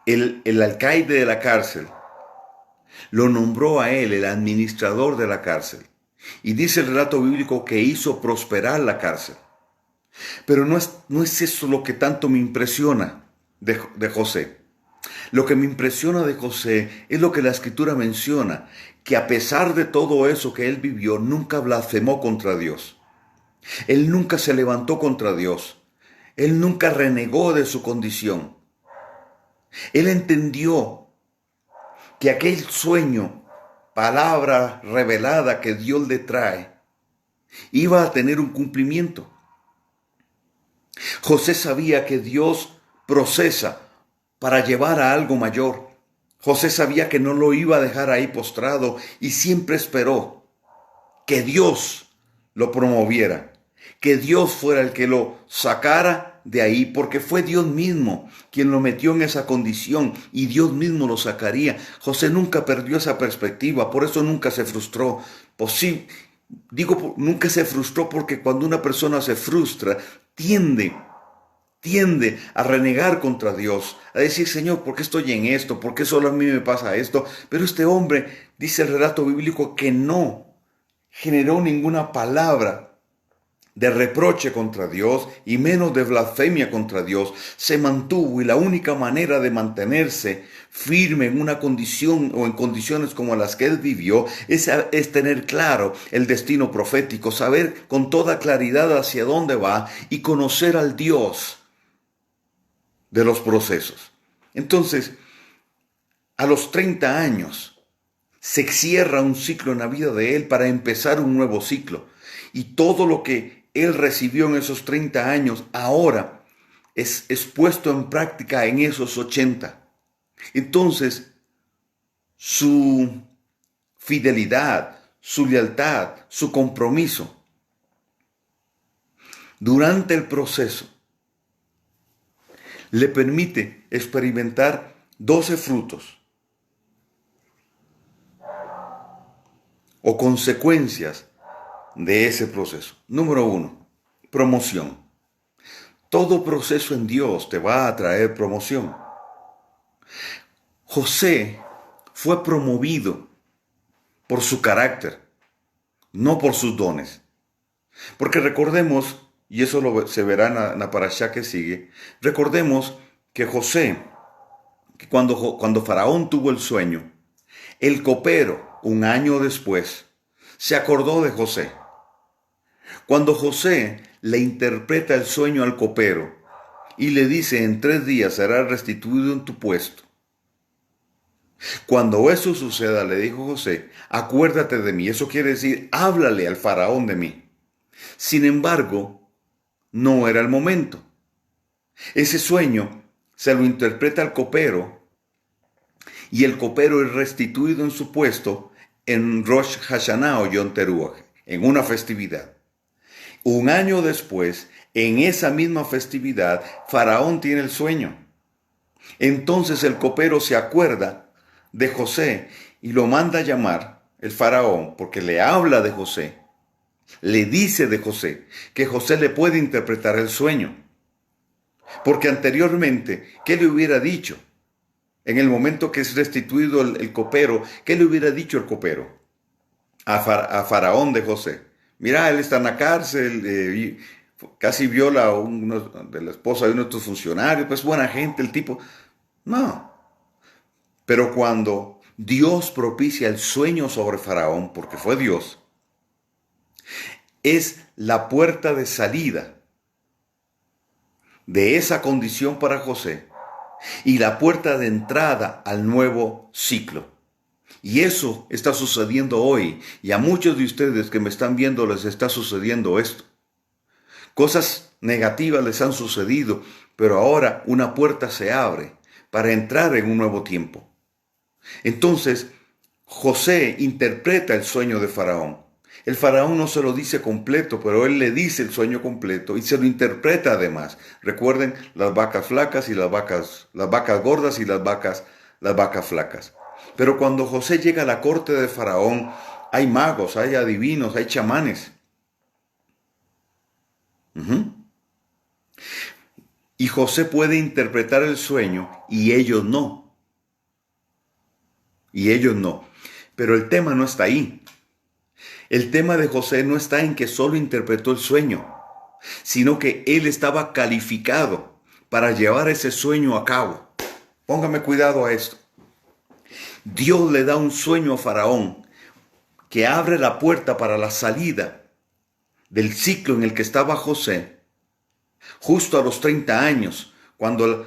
el alcaide de la cárcel lo nombró a él el administrador de la cárcel. Y dice el relato bíblico que hizo prosperar la cárcel. Pero no es eso lo que tanto me impresiona de José. Lo que me impresiona de José es lo que la Escritura menciona, que a pesar de todo eso que él vivió, nunca blasfemó contra Dios. Él nunca se levantó contra Dios. Él nunca renegó de su condición. Él entendió que aquel sueño, palabra revelada que Dios le trae, iba a tener un cumplimiento. José sabía que Dios procesa para llevar a algo mayor. José sabía que no lo iba a dejar ahí postrado y siempre esperó que Dios lo promoviera, que Dios fuera el que lo sacara de ahí, porque fue Dios mismo quien lo metió en esa condición y Dios mismo lo sacaría. José nunca perdió esa perspectiva, por eso nunca se frustró. Nunca se frustró, porque cuando una persona se frustra, tiende a renegar contra Dios, a decir: Señor, ¿por qué estoy en esto? ¿Por qué solo a mí me pasa esto? Pero este hombre, dice el relato bíblico, que no generó ninguna palabra de reproche contra Dios y menos de blasfemia contra Dios. Se mantuvo, y la única manera de mantenerse firme en una condición o en condiciones como las que él vivió es tener claro el destino profético, saber con toda claridad hacia dónde va y conocer al Dios de los procesos. Entonces, a los 30 años se cierra un ciclo en la vida de él para empezar un nuevo ciclo. Y todo lo que él recibió en esos 30 años ahora es puesto en práctica en esos 80. Entonces, su fidelidad, su lealtad, su compromiso durante el proceso le permite experimentar 12 frutos o consecuencias de ese proceso. Número 1, promoción. Todo proceso en Dios te va a traer promoción. José fue promovido por su carácter, no por sus dones. Porque recordemos, y eso se verá en la parashá que sigue, recordemos que José, que cuando Faraón tuvo el sueño, el copero, un año después, se acordó de José. Cuando José le interpreta el sueño al copero y le dice, en 3 días serás restituido en tu puesto. Cuando eso suceda, le dijo José, acuérdate de mí. Eso quiere decir, háblale al faraón de mí. Sin embargo, no era el momento. Ese sueño se lo interpreta al copero y el copero es restituido en su puesto en Rosh Hashanah o Yom Teruah, en una festividad. Un año después, en esa misma festividad, Faraón tiene el sueño. Entonces el copero se acuerda de José y lo manda a llamar el faraón porque le habla de José. Le dice de José que José le puede interpretar el sueño. Porque anteriormente, ¿qué le hubiera dicho? En el momento que es restituido el copero, ¿qué le hubiera dicho el copero a Faraón de José? Mira, él está en la cárcel, casi viola a uno de la esposa de uno de tus funcionarios, pues buena gente el tipo. No. Pero cuando Dios propicia el sueño sobre Faraón, porque fue Dios, es la puerta de salida de esa condición para José y la puerta de entrada al nuevo ciclo. Y eso está sucediendo hoy, y a muchos de ustedes que me están viendo les está sucediendo esto. Cosas negativas les han sucedido, pero ahora una puerta se abre para entrar en un nuevo tiempo. Entonces, José interpreta el sueño de Faraón. El faraón no se lo dice completo, pero él le dice el sueño completo y se lo interpreta además. Recuerden las vacas flacas y las vacas gordas y las vacas flacas. Pero cuando José llega a la corte de Faraón, hay magos, hay adivinos, hay chamanes. Y José puede interpretar el sueño y ellos no. Pero el tema no está ahí. El tema de José no está en que solo interpretó el sueño, sino que él estaba calificado para llevar ese sueño a cabo. Póngame cuidado a esto. Dios le da un sueño a Faraón que abre la puerta para la salida del ciclo en el que estaba José, justo a los 30 años, cuando el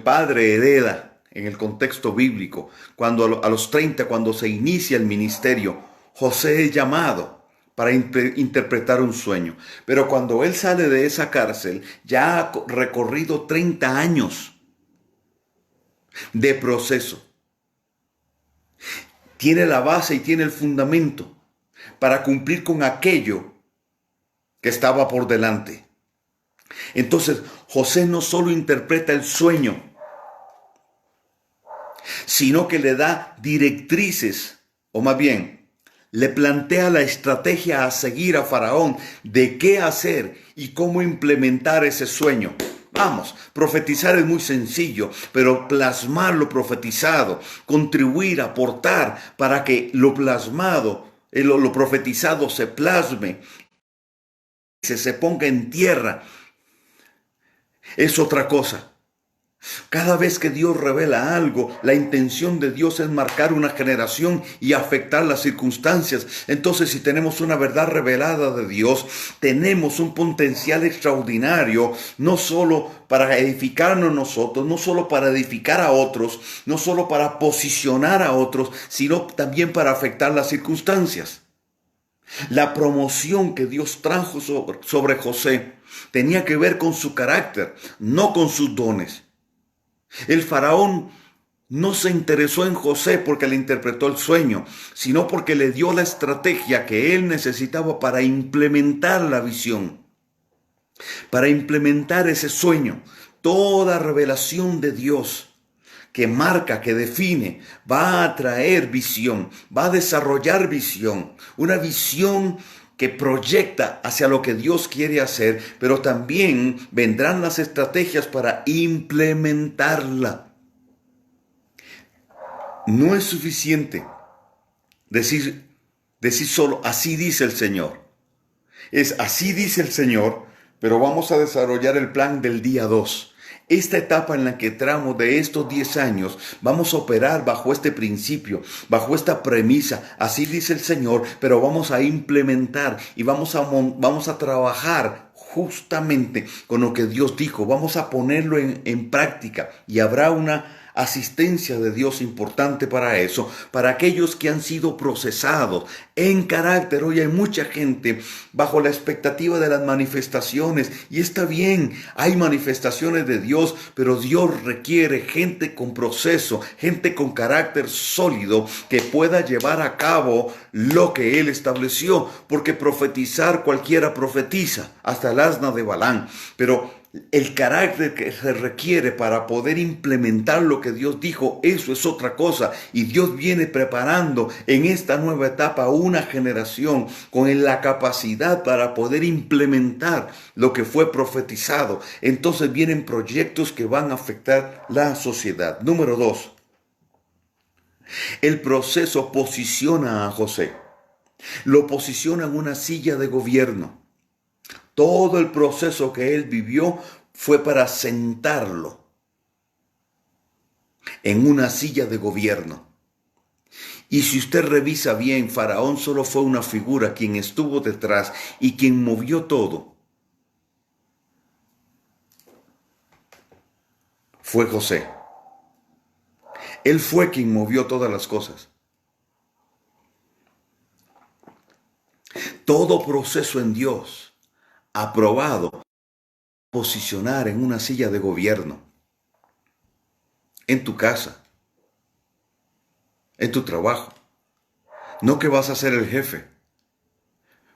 padre hereda. En el contexto bíblico, cuando a los 30, cuando se inicia el ministerio, José es llamado para interpretar un sueño. Pero cuando él sale de esa cárcel, ya ha recorrido 30 años de proceso. Tiene la base y tiene el fundamento para cumplir con aquello que estaba por delante. Entonces, José no solo interpreta el sueño, sino que le da directrices, o más bien, le plantea la estrategia a seguir a Faraón de qué hacer y cómo implementar ese sueño. Vamos, profetizar es muy sencillo, pero plasmar lo profetizado, contribuir, aportar para que lo plasmado, lo profetizado se plasme, se ponga en tierra, es otra cosa. Cada vez que Dios revela algo, la intención de Dios es marcar una generación y afectar las circunstancias. Entonces, si tenemos una verdad revelada de Dios, tenemos un potencial extraordinario, no solo para edificarnos nosotros, no solo para edificar a otros, no solo para posicionar a otros, sino también para afectar las circunstancias. La promoción que Dios trajo sobre José tenía que ver con su carácter, no con sus dones. El faraón no se interesó en José porque le interpretó el sueño, sino porque le dio la estrategia que él necesitaba para implementar la visión, para implementar ese sueño. Toda revelación de Dios que marca, que define, va a traer visión, va a desarrollar visión, una visión que proyecta hacia lo que Dios quiere hacer, pero también vendrán las estrategias para implementarla. No es suficiente decir solo, así dice el Señor. Es así dice el Señor, pero vamos a desarrollar el plan del día 2. Esta etapa en la que entramos de estos 10 años, vamos a operar bajo este principio, bajo esta premisa, así dice el Señor, pero vamos a implementar y vamos a trabajar justamente con lo que Dios dijo. Vamos a ponerlo en práctica y habrá una asistencia de Dios importante para eso, para aquellos que han sido procesados en carácter. Hoy hay mucha gente bajo la expectativa de las manifestaciones y está bien, hay manifestaciones de Dios, pero Dios requiere gente con proceso, gente con carácter sólido que pueda llevar a cabo lo que Él estableció, porque profetizar cualquiera profetiza, hasta el asna de Balán, pero el carácter que se requiere para poder implementar lo que Dios dijo, eso es otra cosa. Y Dios viene preparando en esta nueva etapa una generación con la capacidad para poder implementar lo que fue profetizado. Entonces vienen proyectos que van a afectar la sociedad. Número 2. El proceso posiciona a José. Lo posiciona en una silla de gobierno. Todo el proceso que él vivió fue para sentarlo en una silla de gobierno. Y si usted revisa bien, Faraón solo fue una figura quien estuvo detrás y quien movió todo. Fue José. Él fue quien movió todas las cosas. Todo proceso en Dios aprobado, posicionar en una silla de gobierno, en tu casa, en tu trabajo. No que vas a ser el jefe,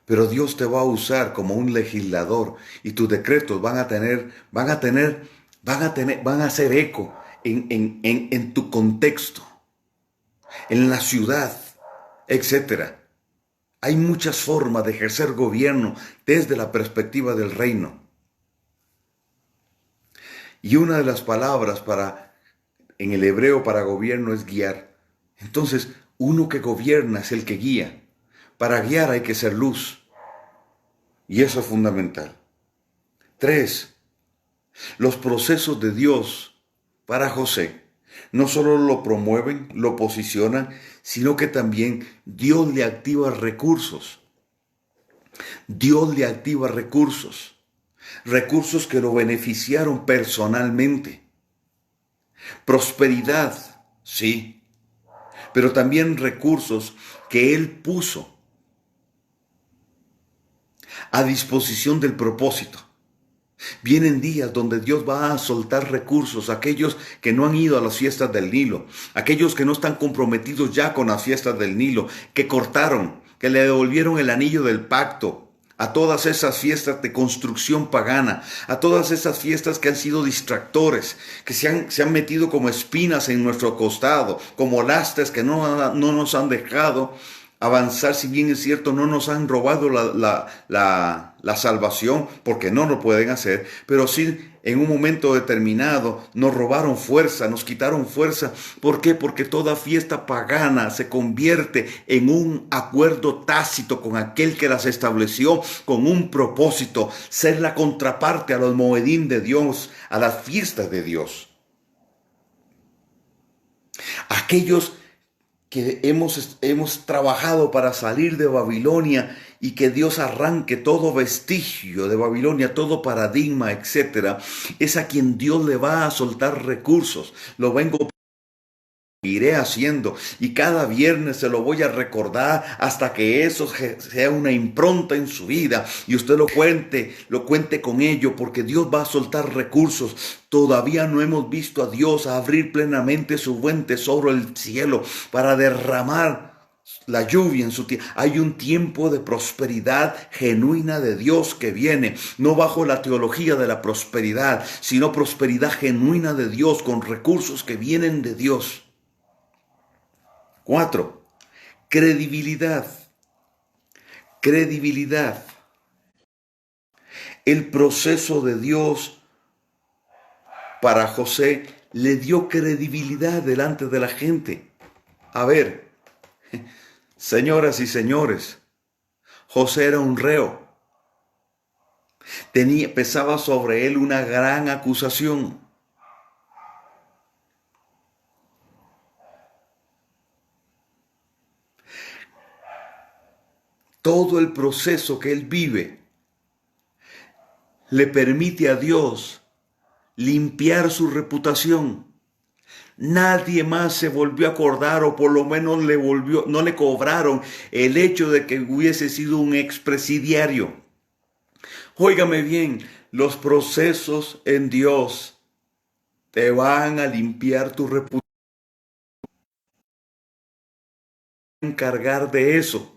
pero Dios te va a usar como un legislador y tus decretos van a hacer eco en tu contexto, en la ciudad, etcétera. Hay muchas formas de ejercer gobierno desde la perspectiva del reino. Y una de las palabras en el hebreo para gobierno es guiar. Entonces, uno que gobierna es el que guía. Para guiar hay que ser luz. Y eso es fundamental. 3. Los procesos de Dios para José no solo lo promueven, lo posicionan, sino que también Dios le activa recursos. Dios le activa recursos. Recursos que lo beneficiaron personalmente. Prosperidad, sí, pero también recursos que Él puso a disposición del propósito. Vienen días donde Dios va a soltar recursos a aquellos que no han ido a las fiestas del Nilo, aquellos que no están comprometidos ya con las fiestas del Nilo, que cortaron, que le devolvieron el anillo del pacto, a todas esas fiestas de construcción pagana, a todas esas fiestas que han sido distractores, que se han metido como espinas en nuestro costado, como lastres que no nos han dejado avanzar. Si bien es cierto, no nos han robado la salvación, porque no lo pueden hacer, pero sí en un momento determinado nos robaron fuerza, nos quitaron fuerza. ¿Por qué? Porque toda fiesta pagana se convierte en un acuerdo tácito con aquel que las estableció con un propósito: ser la contraparte a los moedín de Dios, a las fiestas de Dios. Aquellos que hemos trabajado para salir de Babilonia y que Dios arranque todo vestigio de Babilonia, todo paradigma, etcétera, es a quien Dios le va a soltar recursos. Lo vengo iré haciendo y cada viernes se lo voy a recordar hasta que eso sea una impronta en su vida y usted lo cuente con ello, porque Dios va a soltar recursos. Todavía no hemos visto a Dios abrir plenamente su buen tesoro, el cielo, para derramar la lluvia en su tiempo. Hay un tiempo de prosperidad genuina de Dios que viene, no bajo la teología de la prosperidad, sino prosperidad genuina de Dios con recursos que vienen de Dios. 4. Credibilidad. Credibilidad. El proceso de Dios para José le dio credibilidad delante de la gente. A ver, señoras y señores, José era un reo. Pesaba sobre él una gran acusación. Todo el proceso que él vive le permite a Dios limpiar su reputación. Nadie más se volvió a acordar, o por lo menos no le cobraron el hecho de que hubiese sido un expresidiario. Óigame bien, los procesos en Dios te van a limpiar tu reputación. Encargar de eso,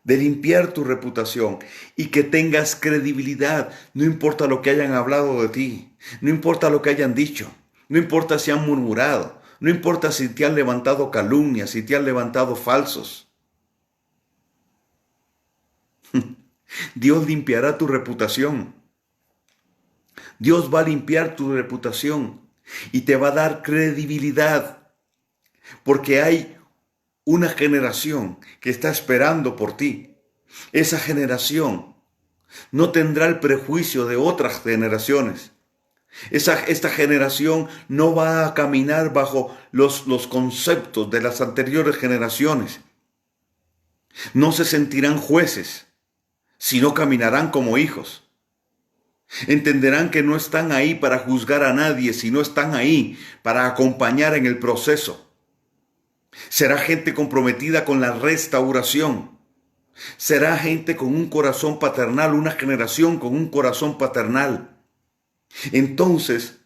de limpiar tu reputación y que tengas credibilidad. No importa lo que hayan hablado de ti, no importa lo que hayan dicho, no importa si han murmurado, no importa si te han levantado calumnias, si te han levantado falsos. Dios limpiará tu reputación. Dios va a limpiar tu reputación y te va a dar credibilidad, porque hay una generación que está esperando por ti. Esa generación no tendrá el prejuicio de otras generaciones. Esta generación no va a caminar bajo los conceptos de las anteriores generaciones. No se sentirán jueces, sino caminarán como hijos. Entenderán que no están ahí para juzgar a nadie, sino están ahí para acompañar en el proceso. Será gente comprometida con la restauración. Será gente con un corazón paternal, una generación con un corazón paternal. Entonces,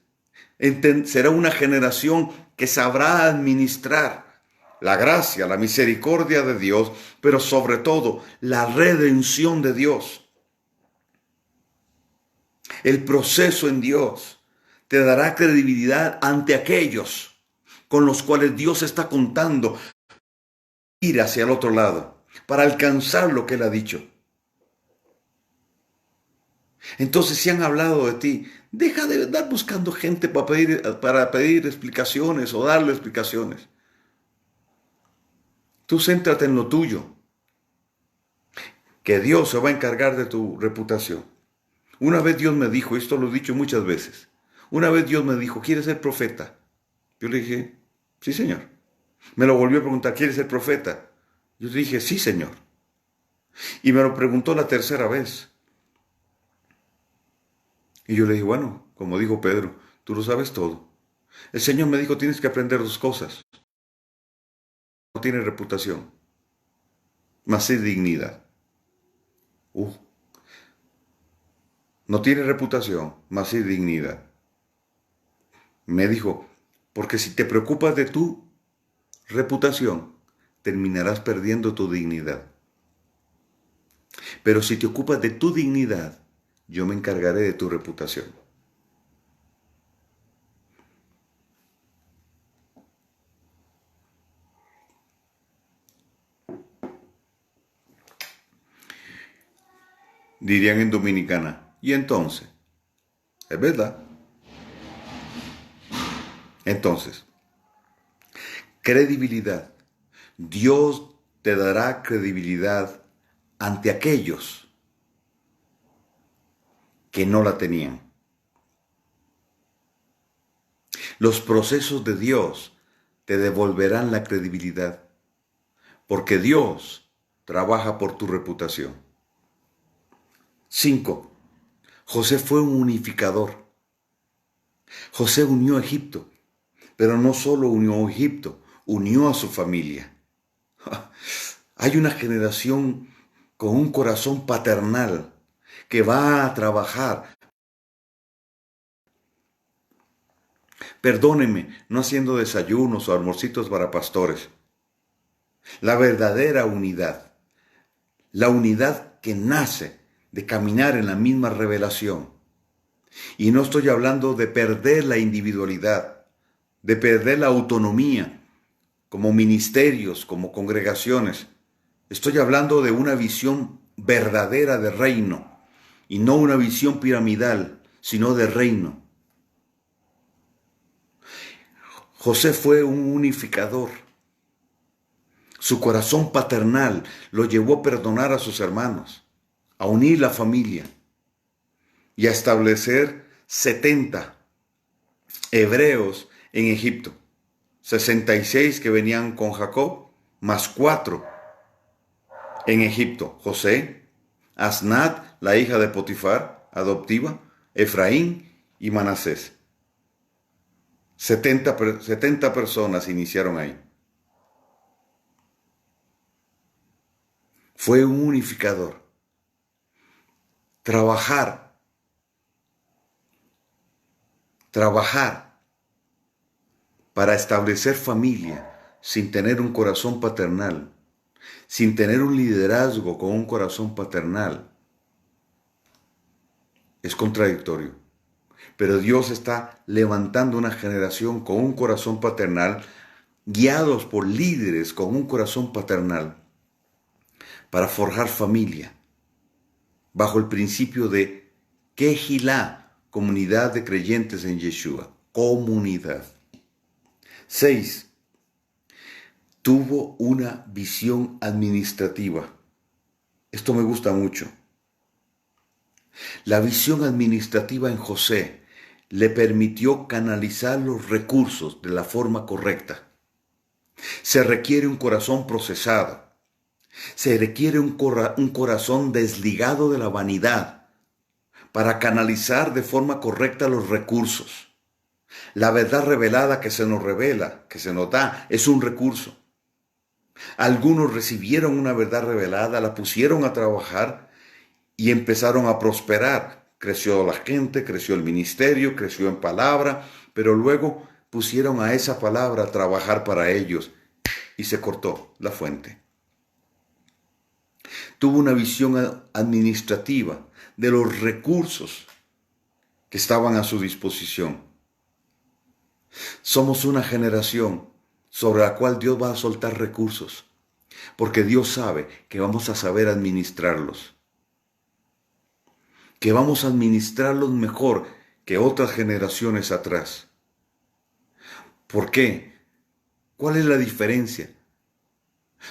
será una generación que sabrá administrar la gracia, la misericordia de Dios, pero sobre todo la redención de Dios. El proceso en Dios te dará credibilidad ante aquellos con los cuales Dios está contando ir hacia el otro lado para alcanzar lo que Él ha dicho. Entonces, si han hablado de ti, deja de andar buscando gente para pedir explicaciones o darle explicaciones. Tú céntrate en lo tuyo, que Dios se va a encargar de tu reputación. Una vez Dios me dijo, esto lo he dicho muchas veces, una vez Dios me dijo, ¿quieres ser profeta? Yo le dije, sí, Señor. Me lo volvió a preguntar, ¿quieres ser profeta? Yo le dije, sí, Señor. Y me lo preguntó la tercera vez. Y yo le dije, bueno, como dijo Pedro, tú lo sabes todo. El Señor me dijo, tienes que aprender dos cosas. No tiene reputación, mas sí dignidad. No tiene reputación, mas sí dignidad. Me dijo, porque si te preocupas de tu reputación, terminarás perdiendo tu dignidad. Pero si te ocupas de tu dignidad, yo me encargaré de tu reputación. Dirían en Dominicana, ¿y entonces? ¿Es verdad? Entonces, credibilidad. Dios te dará credibilidad ante aquellos que no la tenían. Los procesos de Dios te devolverán la credibilidad, porque Dios trabaja por tu reputación. 5. José fue un unificador. José unió a Egipto, pero no solo unió a Egipto, unió a su familia. Hay una generación con un corazón paternal que va a trabajar. Perdónenme, no haciendo desayunos o almuercitos para pastores. La verdadera unidad, la unidad que nace de caminar en la misma revelación. Y no estoy hablando de perder la individualidad, de perder la autonomía como ministerios, como congregaciones. Estoy hablando de una visión verdadera de reino y no una visión piramidal, sino de reino. José fue un unificador. Su corazón paternal lo llevó a perdonar a sus hermanos, a unir la familia y a establecer 70 hebreos en Egipto. 66 que venían con Jacob, más 4 en Egipto. José, Asnat, la hija de Potifar, adoptiva, Efraín y Manasés. 70 personas iniciaron ahí. Fue un unificador. Trabajar para establecer familia sin tener un corazón paternal, sin tener un liderazgo con un corazón paternal, es contradictorio. Pero Dios está levantando una generación con un corazón paternal, guiados por líderes con un corazón paternal, para forjar familia, bajo el principio de Kehilá, comunidad de creyentes en Yeshua, comunidad. 6. Tuvo una visión administrativa. Esto me gusta mucho. La visión administrativa en José le permitió canalizar los recursos de la forma correcta. Se requiere un corazón procesado. Se requiere un corazón desligado de la vanidad para canalizar de forma correcta los recursos. La verdad revelada que se nos revela, que se nos da, es un recurso. Algunos recibieron una verdad revelada, la pusieron a trabajar y empezaron a prosperar. Creció la gente, creció el ministerio, creció en palabra, pero luego pusieron a esa palabra a trabajar para ellos y se cortó la fuente. Tuvo una visión administrativa de los recursos que estaban a su disposición. Somos una generación sobre la cual Dios va a soltar recursos, porque Dios sabe que vamos a saber administrarlos, que vamos a administrarlos mejor que otras generaciones atrás. ¿Por qué? ¿Cuál es la diferencia?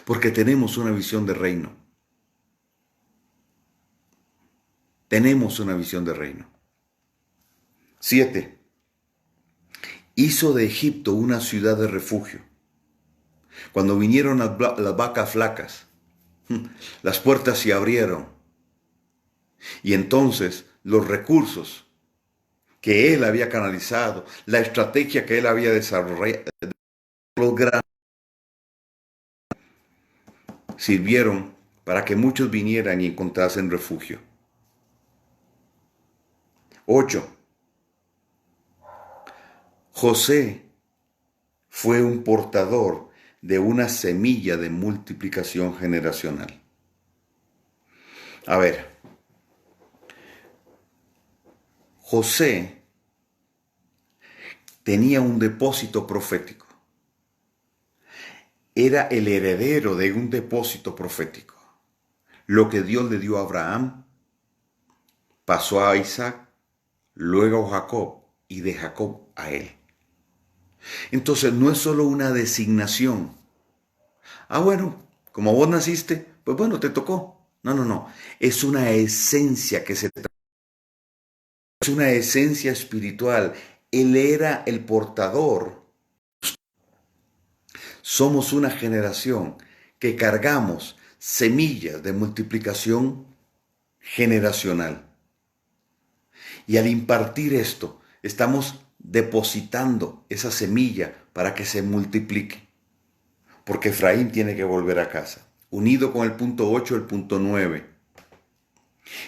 Porque tenemos una visión de reino. Tenemos una visión de reino. 7. Hizo de Egipto una ciudad de refugio. Cuando vinieron las vacas flacas, las puertas se abrieron. Y entonces los recursos que él había canalizado, la estrategia que él había desarrollado, sirvieron para que muchos vinieran y encontrasen refugio. 8. José fue un portador de una semilla de multiplicación generacional. A ver, José tenía un depósito profético. Era el heredero de un depósito profético. Lo que Dios le dio a Abraham pasó a Isaac, luego a Jacob y de Jacob a él. Entonces no es solo una designación. Bueno, como vos naciste, pues bueno, te tocó. No. Es una esencia que se trae. Es una esencia espiritual. Él era el portador. Somos una generación que cargamos semillas de multiplicación generacional. Y al impartir esto, estamos depositando esa semilla para que se multiplique. Porque Efraín tiene que volver a casa. Unido con el punto 8, el punto 9.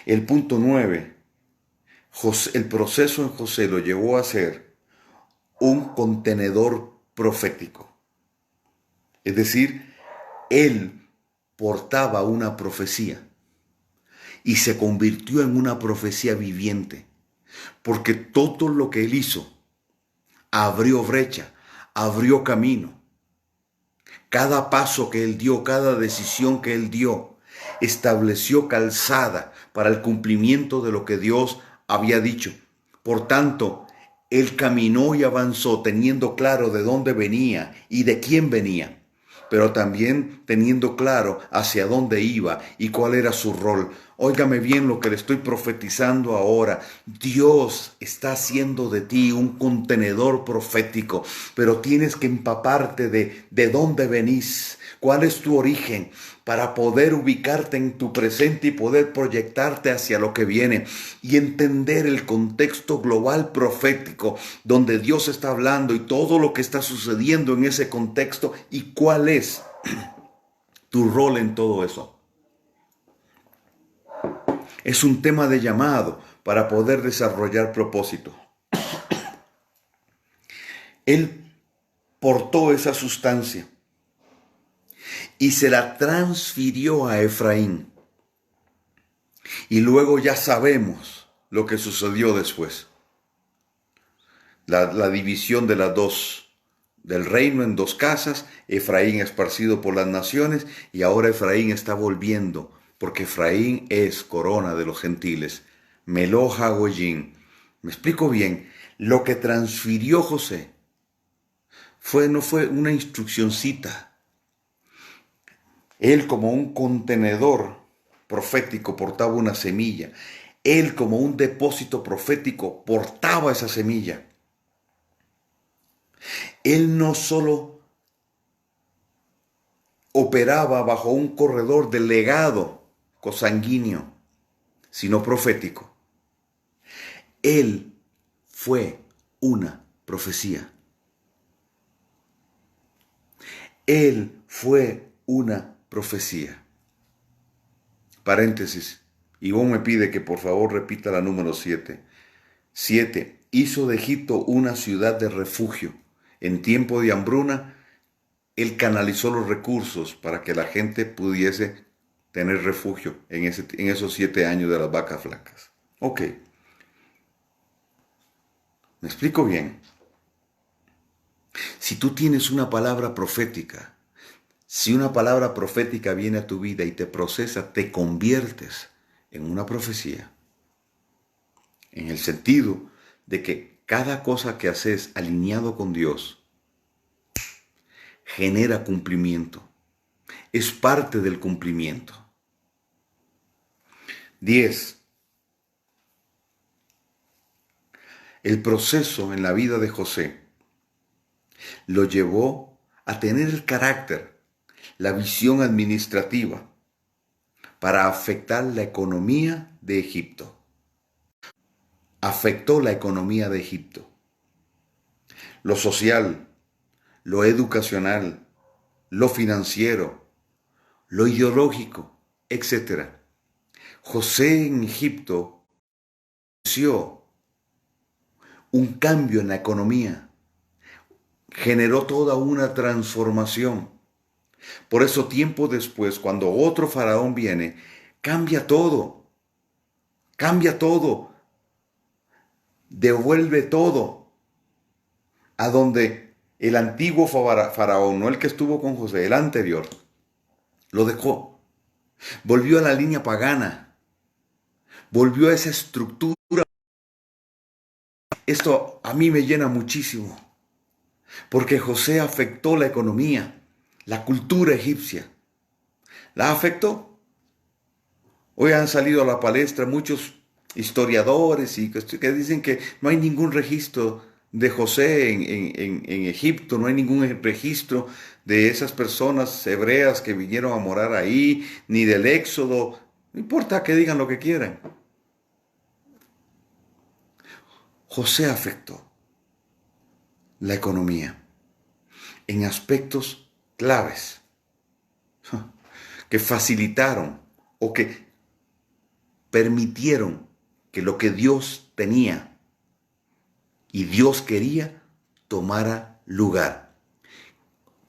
El punto 9, el proceso en José lo llevó a ser un contenedor profético. Es decir, él portaba una profecía y se convirtió en una profecía viviente. Porque todo lo que él hizo abrió brecha, abrió camino. Cada paso que él dio, cada decisión que él dio, estableció calzada para el cumplimiento de lo que Dios había dicho. Por tanto, él caminó y avanzó teniendo claro de dónde venía y de quién venía, pero también teniendo claro hacia dónde iba y cuál era su rol. Óigame bien lo que le estoy profetizando ahora. Dios está haciendo de ti un contenedor profético, pero tienes que empaparte de dónde venís, cuál es tu origen, para poder ubicarte en tu presente y poder proyectarte hacia lo que viene y entender el contexto global profético donde Dios está hablando y todo lo que está sucediendo en ese contexto y cuál es tu rol en todo eso. Es un tema de llamado para poder desarrollar propósito. Él portó esa sustancia y se la transfirió a Efraín. Y luego ya sabemos lo que sucedió después. La división de del reino en dos casas, Efraín esparcido por las naciones, y ahora Efraín está volviendo, porque Efraín es corona de los gentiles. Meloja Goyín. ¿Me explico bien? Lo que transfirió José no fue una instruccioncita. Él como un contenedor profético portaba una semilla. Él como un depósito profético portaba esa semilla. Él no solo operaba bajo un corredor de legado consanguíneo, sino profético. Él fue una profecía. Él fue una profecía. Paréntesis. Ivonne me pide que por favor repita la número 7. 7. Hizo de Egipto una ciudad de refugio. En tiempo de hambruna, Él canalizó los recursos para que la gente pudiese tener refugio en esos 7 años de las vacas flacas. Ok. ¿Me explico bien? Si tú tienes una palabra profética, si una palabra profética viene a tu vida y te procesa, te conviertes en una profecía. En el sentido de que cada cosa que haces alineado con Dios genera cumplimiento. Es parte del cumplimiento. 10. El proceso en la vida de José lo llevó a tener el carácter, la visión administrativa para afectar la economía de Egipto. Afectó la economía de Egipto. Lo social, lo educacional, lo financiero, lo ideológico, etc. José en Egipto inició un cambio en la economía, generó toda una transformación. Por eso tiempo después, cuando otro faraón viene, cambia todo, devuelve todo a donde el antiguo faraón, no el que estuvo con José, el anterior, lo dejó. Volvió a la línea pagana, volvió a esa estructura. Esto a mí me llena muchísimo, porque José afectó la economía, la cultura egipcia. La afectó. Hoy han salido a la palestra muchos historiadores y que dicen que no hay ningún registro de José en Egipto, no hay ningún registro de esas personas hebreas que vinieron a morar ahí, ni del éxodo. No importa que digan lo que quieran. José afectó la economía en aspectos claves que facilitaron o que permitieron que lo que Dios tenía y Dios quería tomara lugar.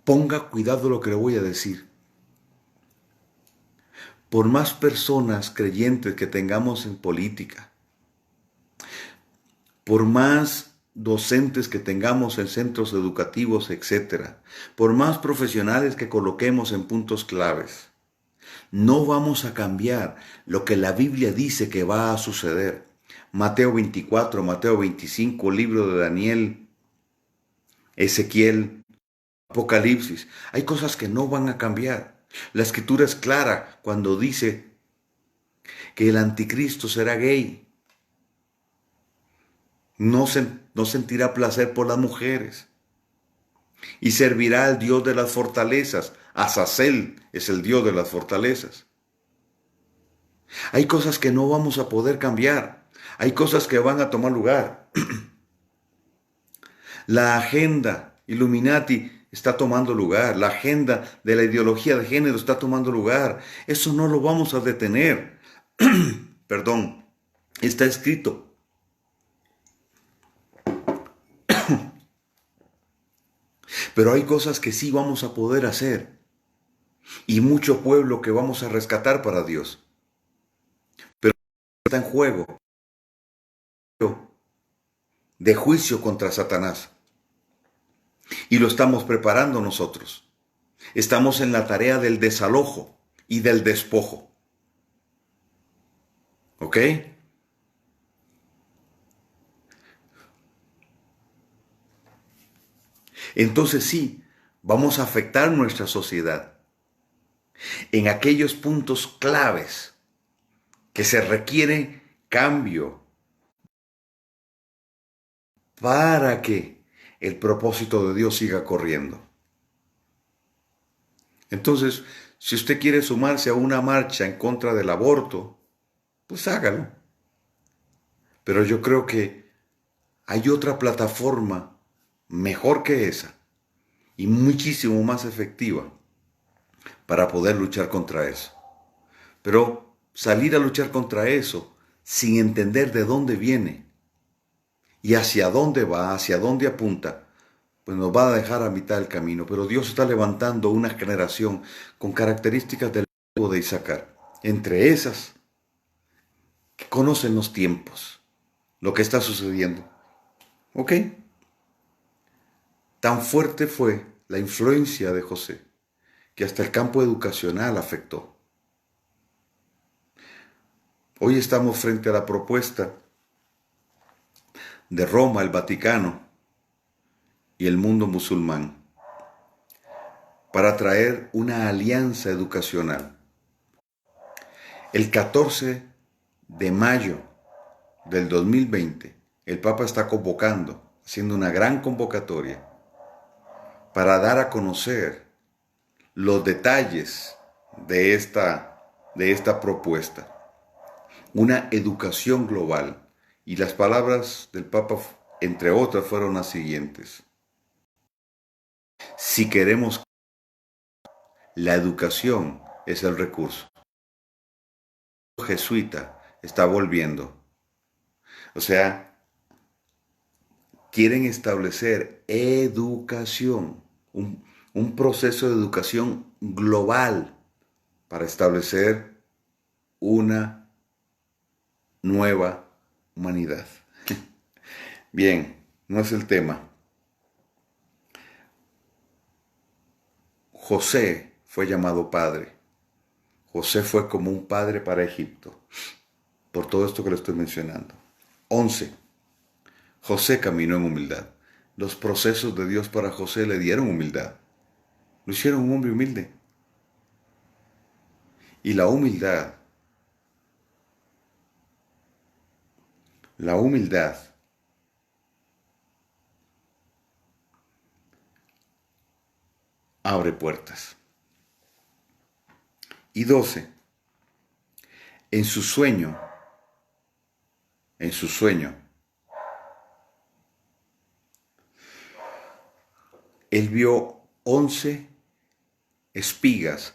Ponga cuidado lo que le voy a decir. Por más personas creyentes que tengamos en política, por más docentes que tengamos en centros educativos, etc., por más profesionales que coloquemos en puntos claves, no vamos a cambiar lo que la Biblia dice que va a suceder. Mateo 24, Mateo 25, libro de Daniel, Ezequiel, Apocalipsis. Hay cosas que no van a cambiar. La Escritura es clara cuando dice que el anticristo será gay, no sentirá placer por las mujeres y servirá al Dios de las fortalezas. Azazel es el Dios de las fortalezas. Hay cosas que no vamos a poder cambiar. Hay cosas que van a tomar lugar. La agenda Illuminati está tomando lugar. La agenda de la ideología de género está tomando lugar. Eso no lo vamos a detener. Perdón. Está escrito. Pero hay cosas que sí vamos a poder hacer. Y mucho pueblo que vamos a rescatar para Dios. Pero está en juego de juicio contra Satanás. Y lo estamos preparando nosotros. Estamos en la tarea del desalojo y del despojo. ¿Ok? Entonces sí, vamos a afectar nuestra sociedad en aquellos puntos claves que se requiere cambio para que el propósito de Dios siga corriendo. Entonces, si usted quiere sumarse a una marcha en contra del aborto, pues hágalo. Pero yo creo que hay otra plataforma mejor que esa y muchísimo más efectiva para poder luchar contra eso. Pero salir a luchar contra eso sin entender de dónde viene y hacia dónde va, hacia dónde apunta, pues nos va a dejar a mitad del camino. Pero Dios está levantando una generación con características del pueblo de Isaacar. Entre esas, que conocen los tiempos, lo que está sucediendo. ¿Ok? Tan fuerte fue la influencia de José que hasta el campo educacional afectó. Hoy estamos frente a la propuesta de Roma, el Vaticano y el mundo musulmán para traer una alianza educacional. El 14 de mayo del 2020, el Papa está convocando, haciendo una gran convocatoria para dar a conocer los detalles de esta propuesta. Una educación global. Y las palabras del Papa, entre otras, fueron las siguientes. Si queremos, la educación es el recurso. El jesuita está volviendo. O sea, quieren establecer educación, un proceso de educación global para establecer una nueva humanidad. Bien, no es el tema. José fue llamado padre. José fue como un padre para Egipto, por todo esto que le estoy mencionando. 11. José caminó en humildad. Los procesos de Dios para José le dieron humildad. Lo hicieron un hombre humilde. Y la humildad abre puertas. Y 12. En su sueño, él vio 11 espigas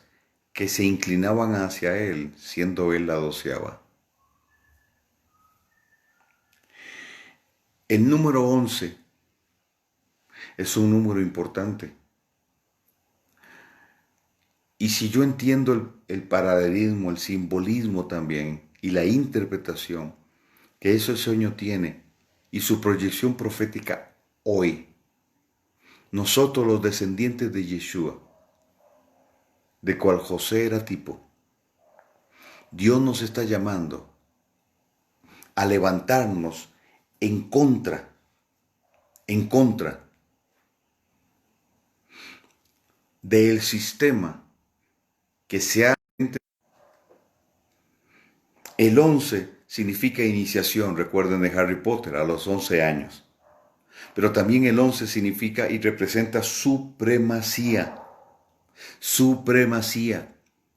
que se inclinaban hacia él, siendo él la 12ª. El número 11 es un número importante. Y si yo entiendo el paralelismo, el simbolismo también y la interpretación que ese sueño tiene y su proyección profética hoy, nosotros los descendientes de Yeshua, de cual José era tipo, Dios nos está llamando a levantarnos en contra del sistema que se ha El 11 significa iniciación, recuerden de Harry Potter, a los 11 años. Pero también el 11 significa y representa supremacía. Supremacía.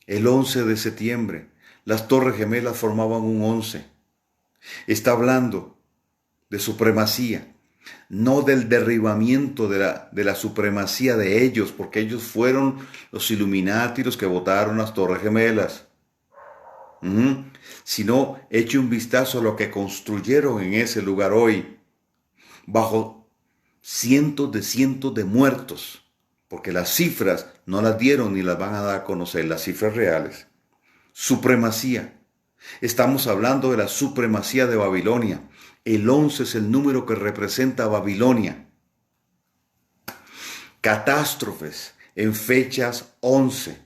El 11 de septiembre, las Torres Gemelas formaban un 11. Está hablando de supremacía, no del derribamiento de la supremacía de ellos, porque ellos fueron los Illuminati los que botaron las Torres Gemelas. Sino eche un vistazo a lo que construyeron en ese lugar hoy, bajo cientos de muertos, porque las cifras no las dieron ni las van a dar a conocer, las cifras reales. Supremacía. Estamos hablando de la supremacía de Babilonia. El 11 es el número que representa a Babilonia. Catástrofes en fechas 11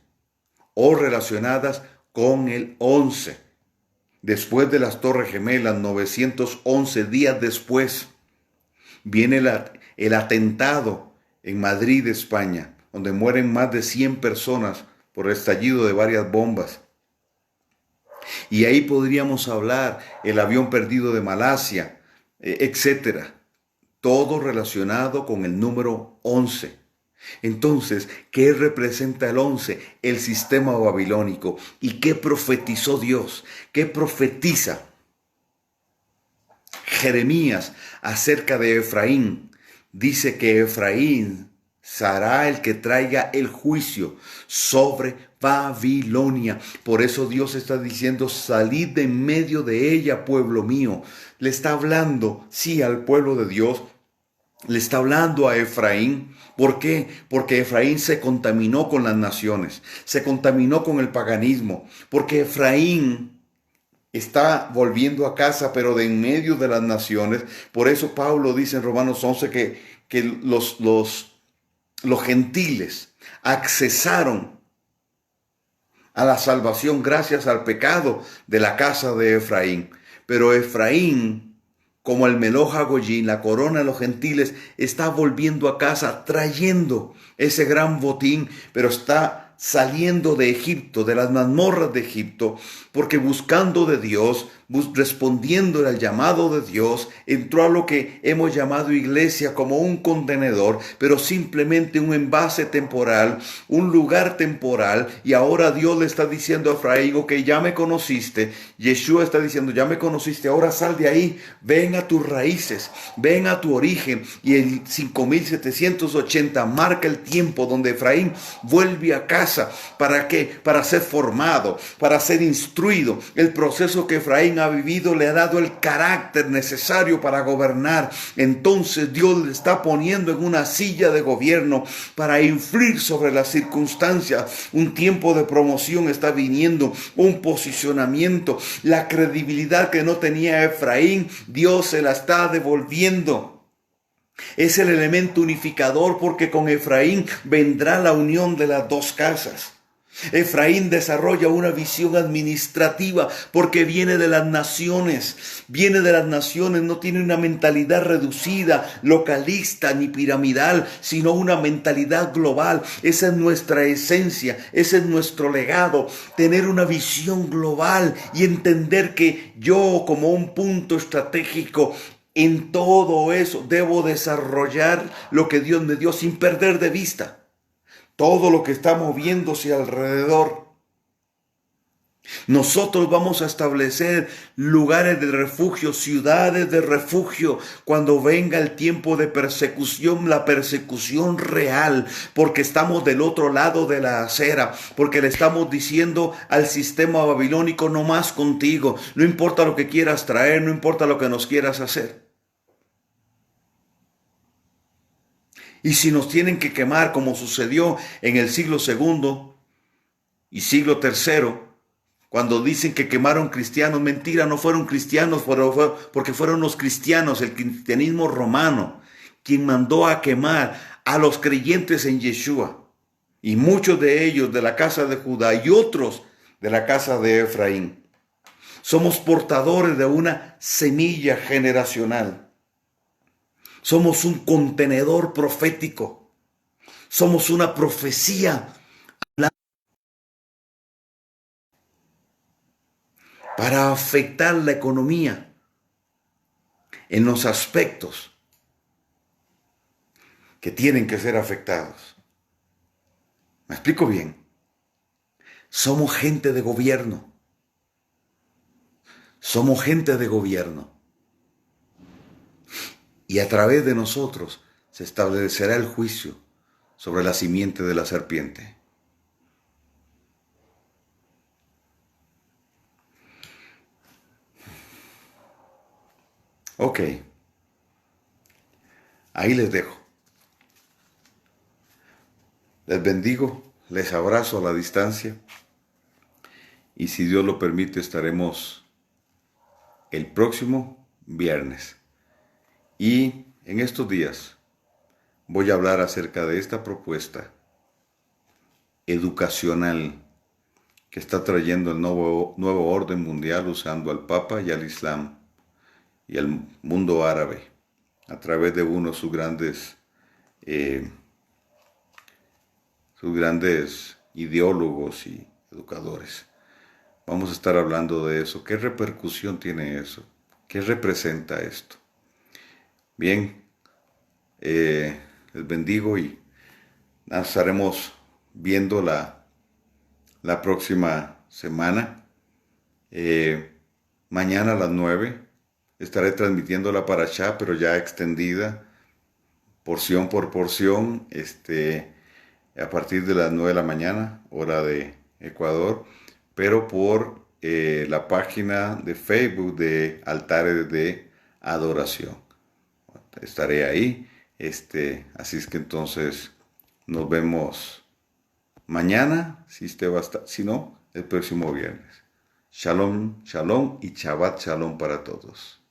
o relacionadas con el 11. Después de las Torres Gemelas, 911 días después, viene el atentado en Madrid, España, donde mueren más de 100 personas por el estallido de varias bombas. Y ahí podríamos hablar el avión perdido de Malasia, etcétera. Todo relacionado con el número 11. Entonces, ¿qué representa el 11? El sistema babilónico. ¿Y qué profetizó Dios? ¿Qué profetiza Jeremías acerca de Efraín? Dice que Efraín será el que traiga el juicio sobre Babilonia. Por eso Dios está diciendo, salid de en medio de ella, pueblo mío. Le está hablando, sí, al pueblo de Dios. Le está hablando a Efraín. ¿Por qué? Porque Efraín se contaminó con las naciones, se contaminó con el paganismo, porque Efraín está volviendo a casa, pero de en medio de las naciones. Por eso Pablo dice en Romanos 11 que los gentiles accesaron a la salvación gracias al pecado de la casa de Efraín. Pero Efraín, como el Meloj HaGoyim, la corona de los gentiles, está volviendo a casa trayendo ese gran botín, pero está saliendo de Egipto, de las mazmorras de Egipto, porque buscando de Dios, respondiendo al llamado de Dios, entró a lo que hemos llamado iglesia como un contenedor, pero simplemente un envase temporal, un lugar temporal, y ahora Dios le está diciendo a Efraín, ok, ya me conociste, Yeshua está diciendo, ya me conociste, ahora sal de ahí, ven a tus raíces, ven a tu origen, y el 5780 marca el tiempo donde Efraín vuelve a casa. ¿Para qué? Para ser formado, para ser instruido. El proceso que Efraín ha vivido le ha dado el carácter necesario para gobernar. Entonces Dios le está poniendo en una silla de gobierno para influir sobre las circunstancias. Un tiempo de promoción está viniendo, un posicionamiento. La credibilidad que no tenía Efraín, Dios se la está devolviendo. Es el elemento unificador porque con Efraín vendrá la unión de las dos casas. Efraín desarrolla una visión administrativa porque viene de las naciones. Viene de las naciones, no tiene una mentalidad reducida, localista ni piramidal, sino una mentalidad global. Esa es nuestra esencia, ese es nuestro legado. Tener una visión global y entender que yo como un punto estratégico en todo eso debo desarrollar lo que Dios me dio sin perder de vista todo lo que está moviéndose alrededor. Nosotros vamos a establecer lugares de refugio, ciudades de refugio, cuando venga el tiempo de persecución, la persecución real, porque estamos del otro lado de la acera, porque le estamos diciendo al sistema babilónico, no más contigo, no importa lo que quieras traer, no importa lo que nos quieras hacer. Y si nos tienen que quemar, como sucedió en el siglo II y siglo III, cuando dicen que quemaron cristianos, mentira, no fueron cristianos, porque fueron los cristianos, el cristianismo romano, quien mandó a quemar a los creyentes en Yeshua. Y muchos de ellos de la casa de Judá y otros de la casa de Efraín. Somos portadores de una semilla generacional. Somos un contenedor profético. Somos una profecía. para afectar la economía en los aspectos que tienen que ser afectados. ¿Me explico bien? Somos gente de gobierno. Somos gente de gobierno. Y a través de nosotros se establecerá el juicio sobre la simiente de la serpiente. Ok, ahí les dejo. Les bendigo, les abrazo a la distancia y si Dios lo permite estaremos el próximo viernes. Y en estos días voy a hablar acerca de esta propuesta educacional que está trayendo el nuevo orden mundial usando al Papa y al Islam y al mundo árabe a través de uno de sus grandes ideólogos y educadores. Vamos a estar hablando de eso. ¿Qué repercusión tiene eso? ¿Qué representa esto? Bien, les bendigo y nos estaremos viendo la próxima semana. Mañana a las 9 estaré transmitiendo la parashá, pero ya extendida, porción por porción, a partir de las 9 de la mañana, hora de Ecuador, pero por la página de Facebook de Altares de Adoración. Estaré ahí, así es que entonces nos vemos mañana, si usted va a estar, si no, el próximo viernes. Shalom, shalom y Shabbat shalom para todos.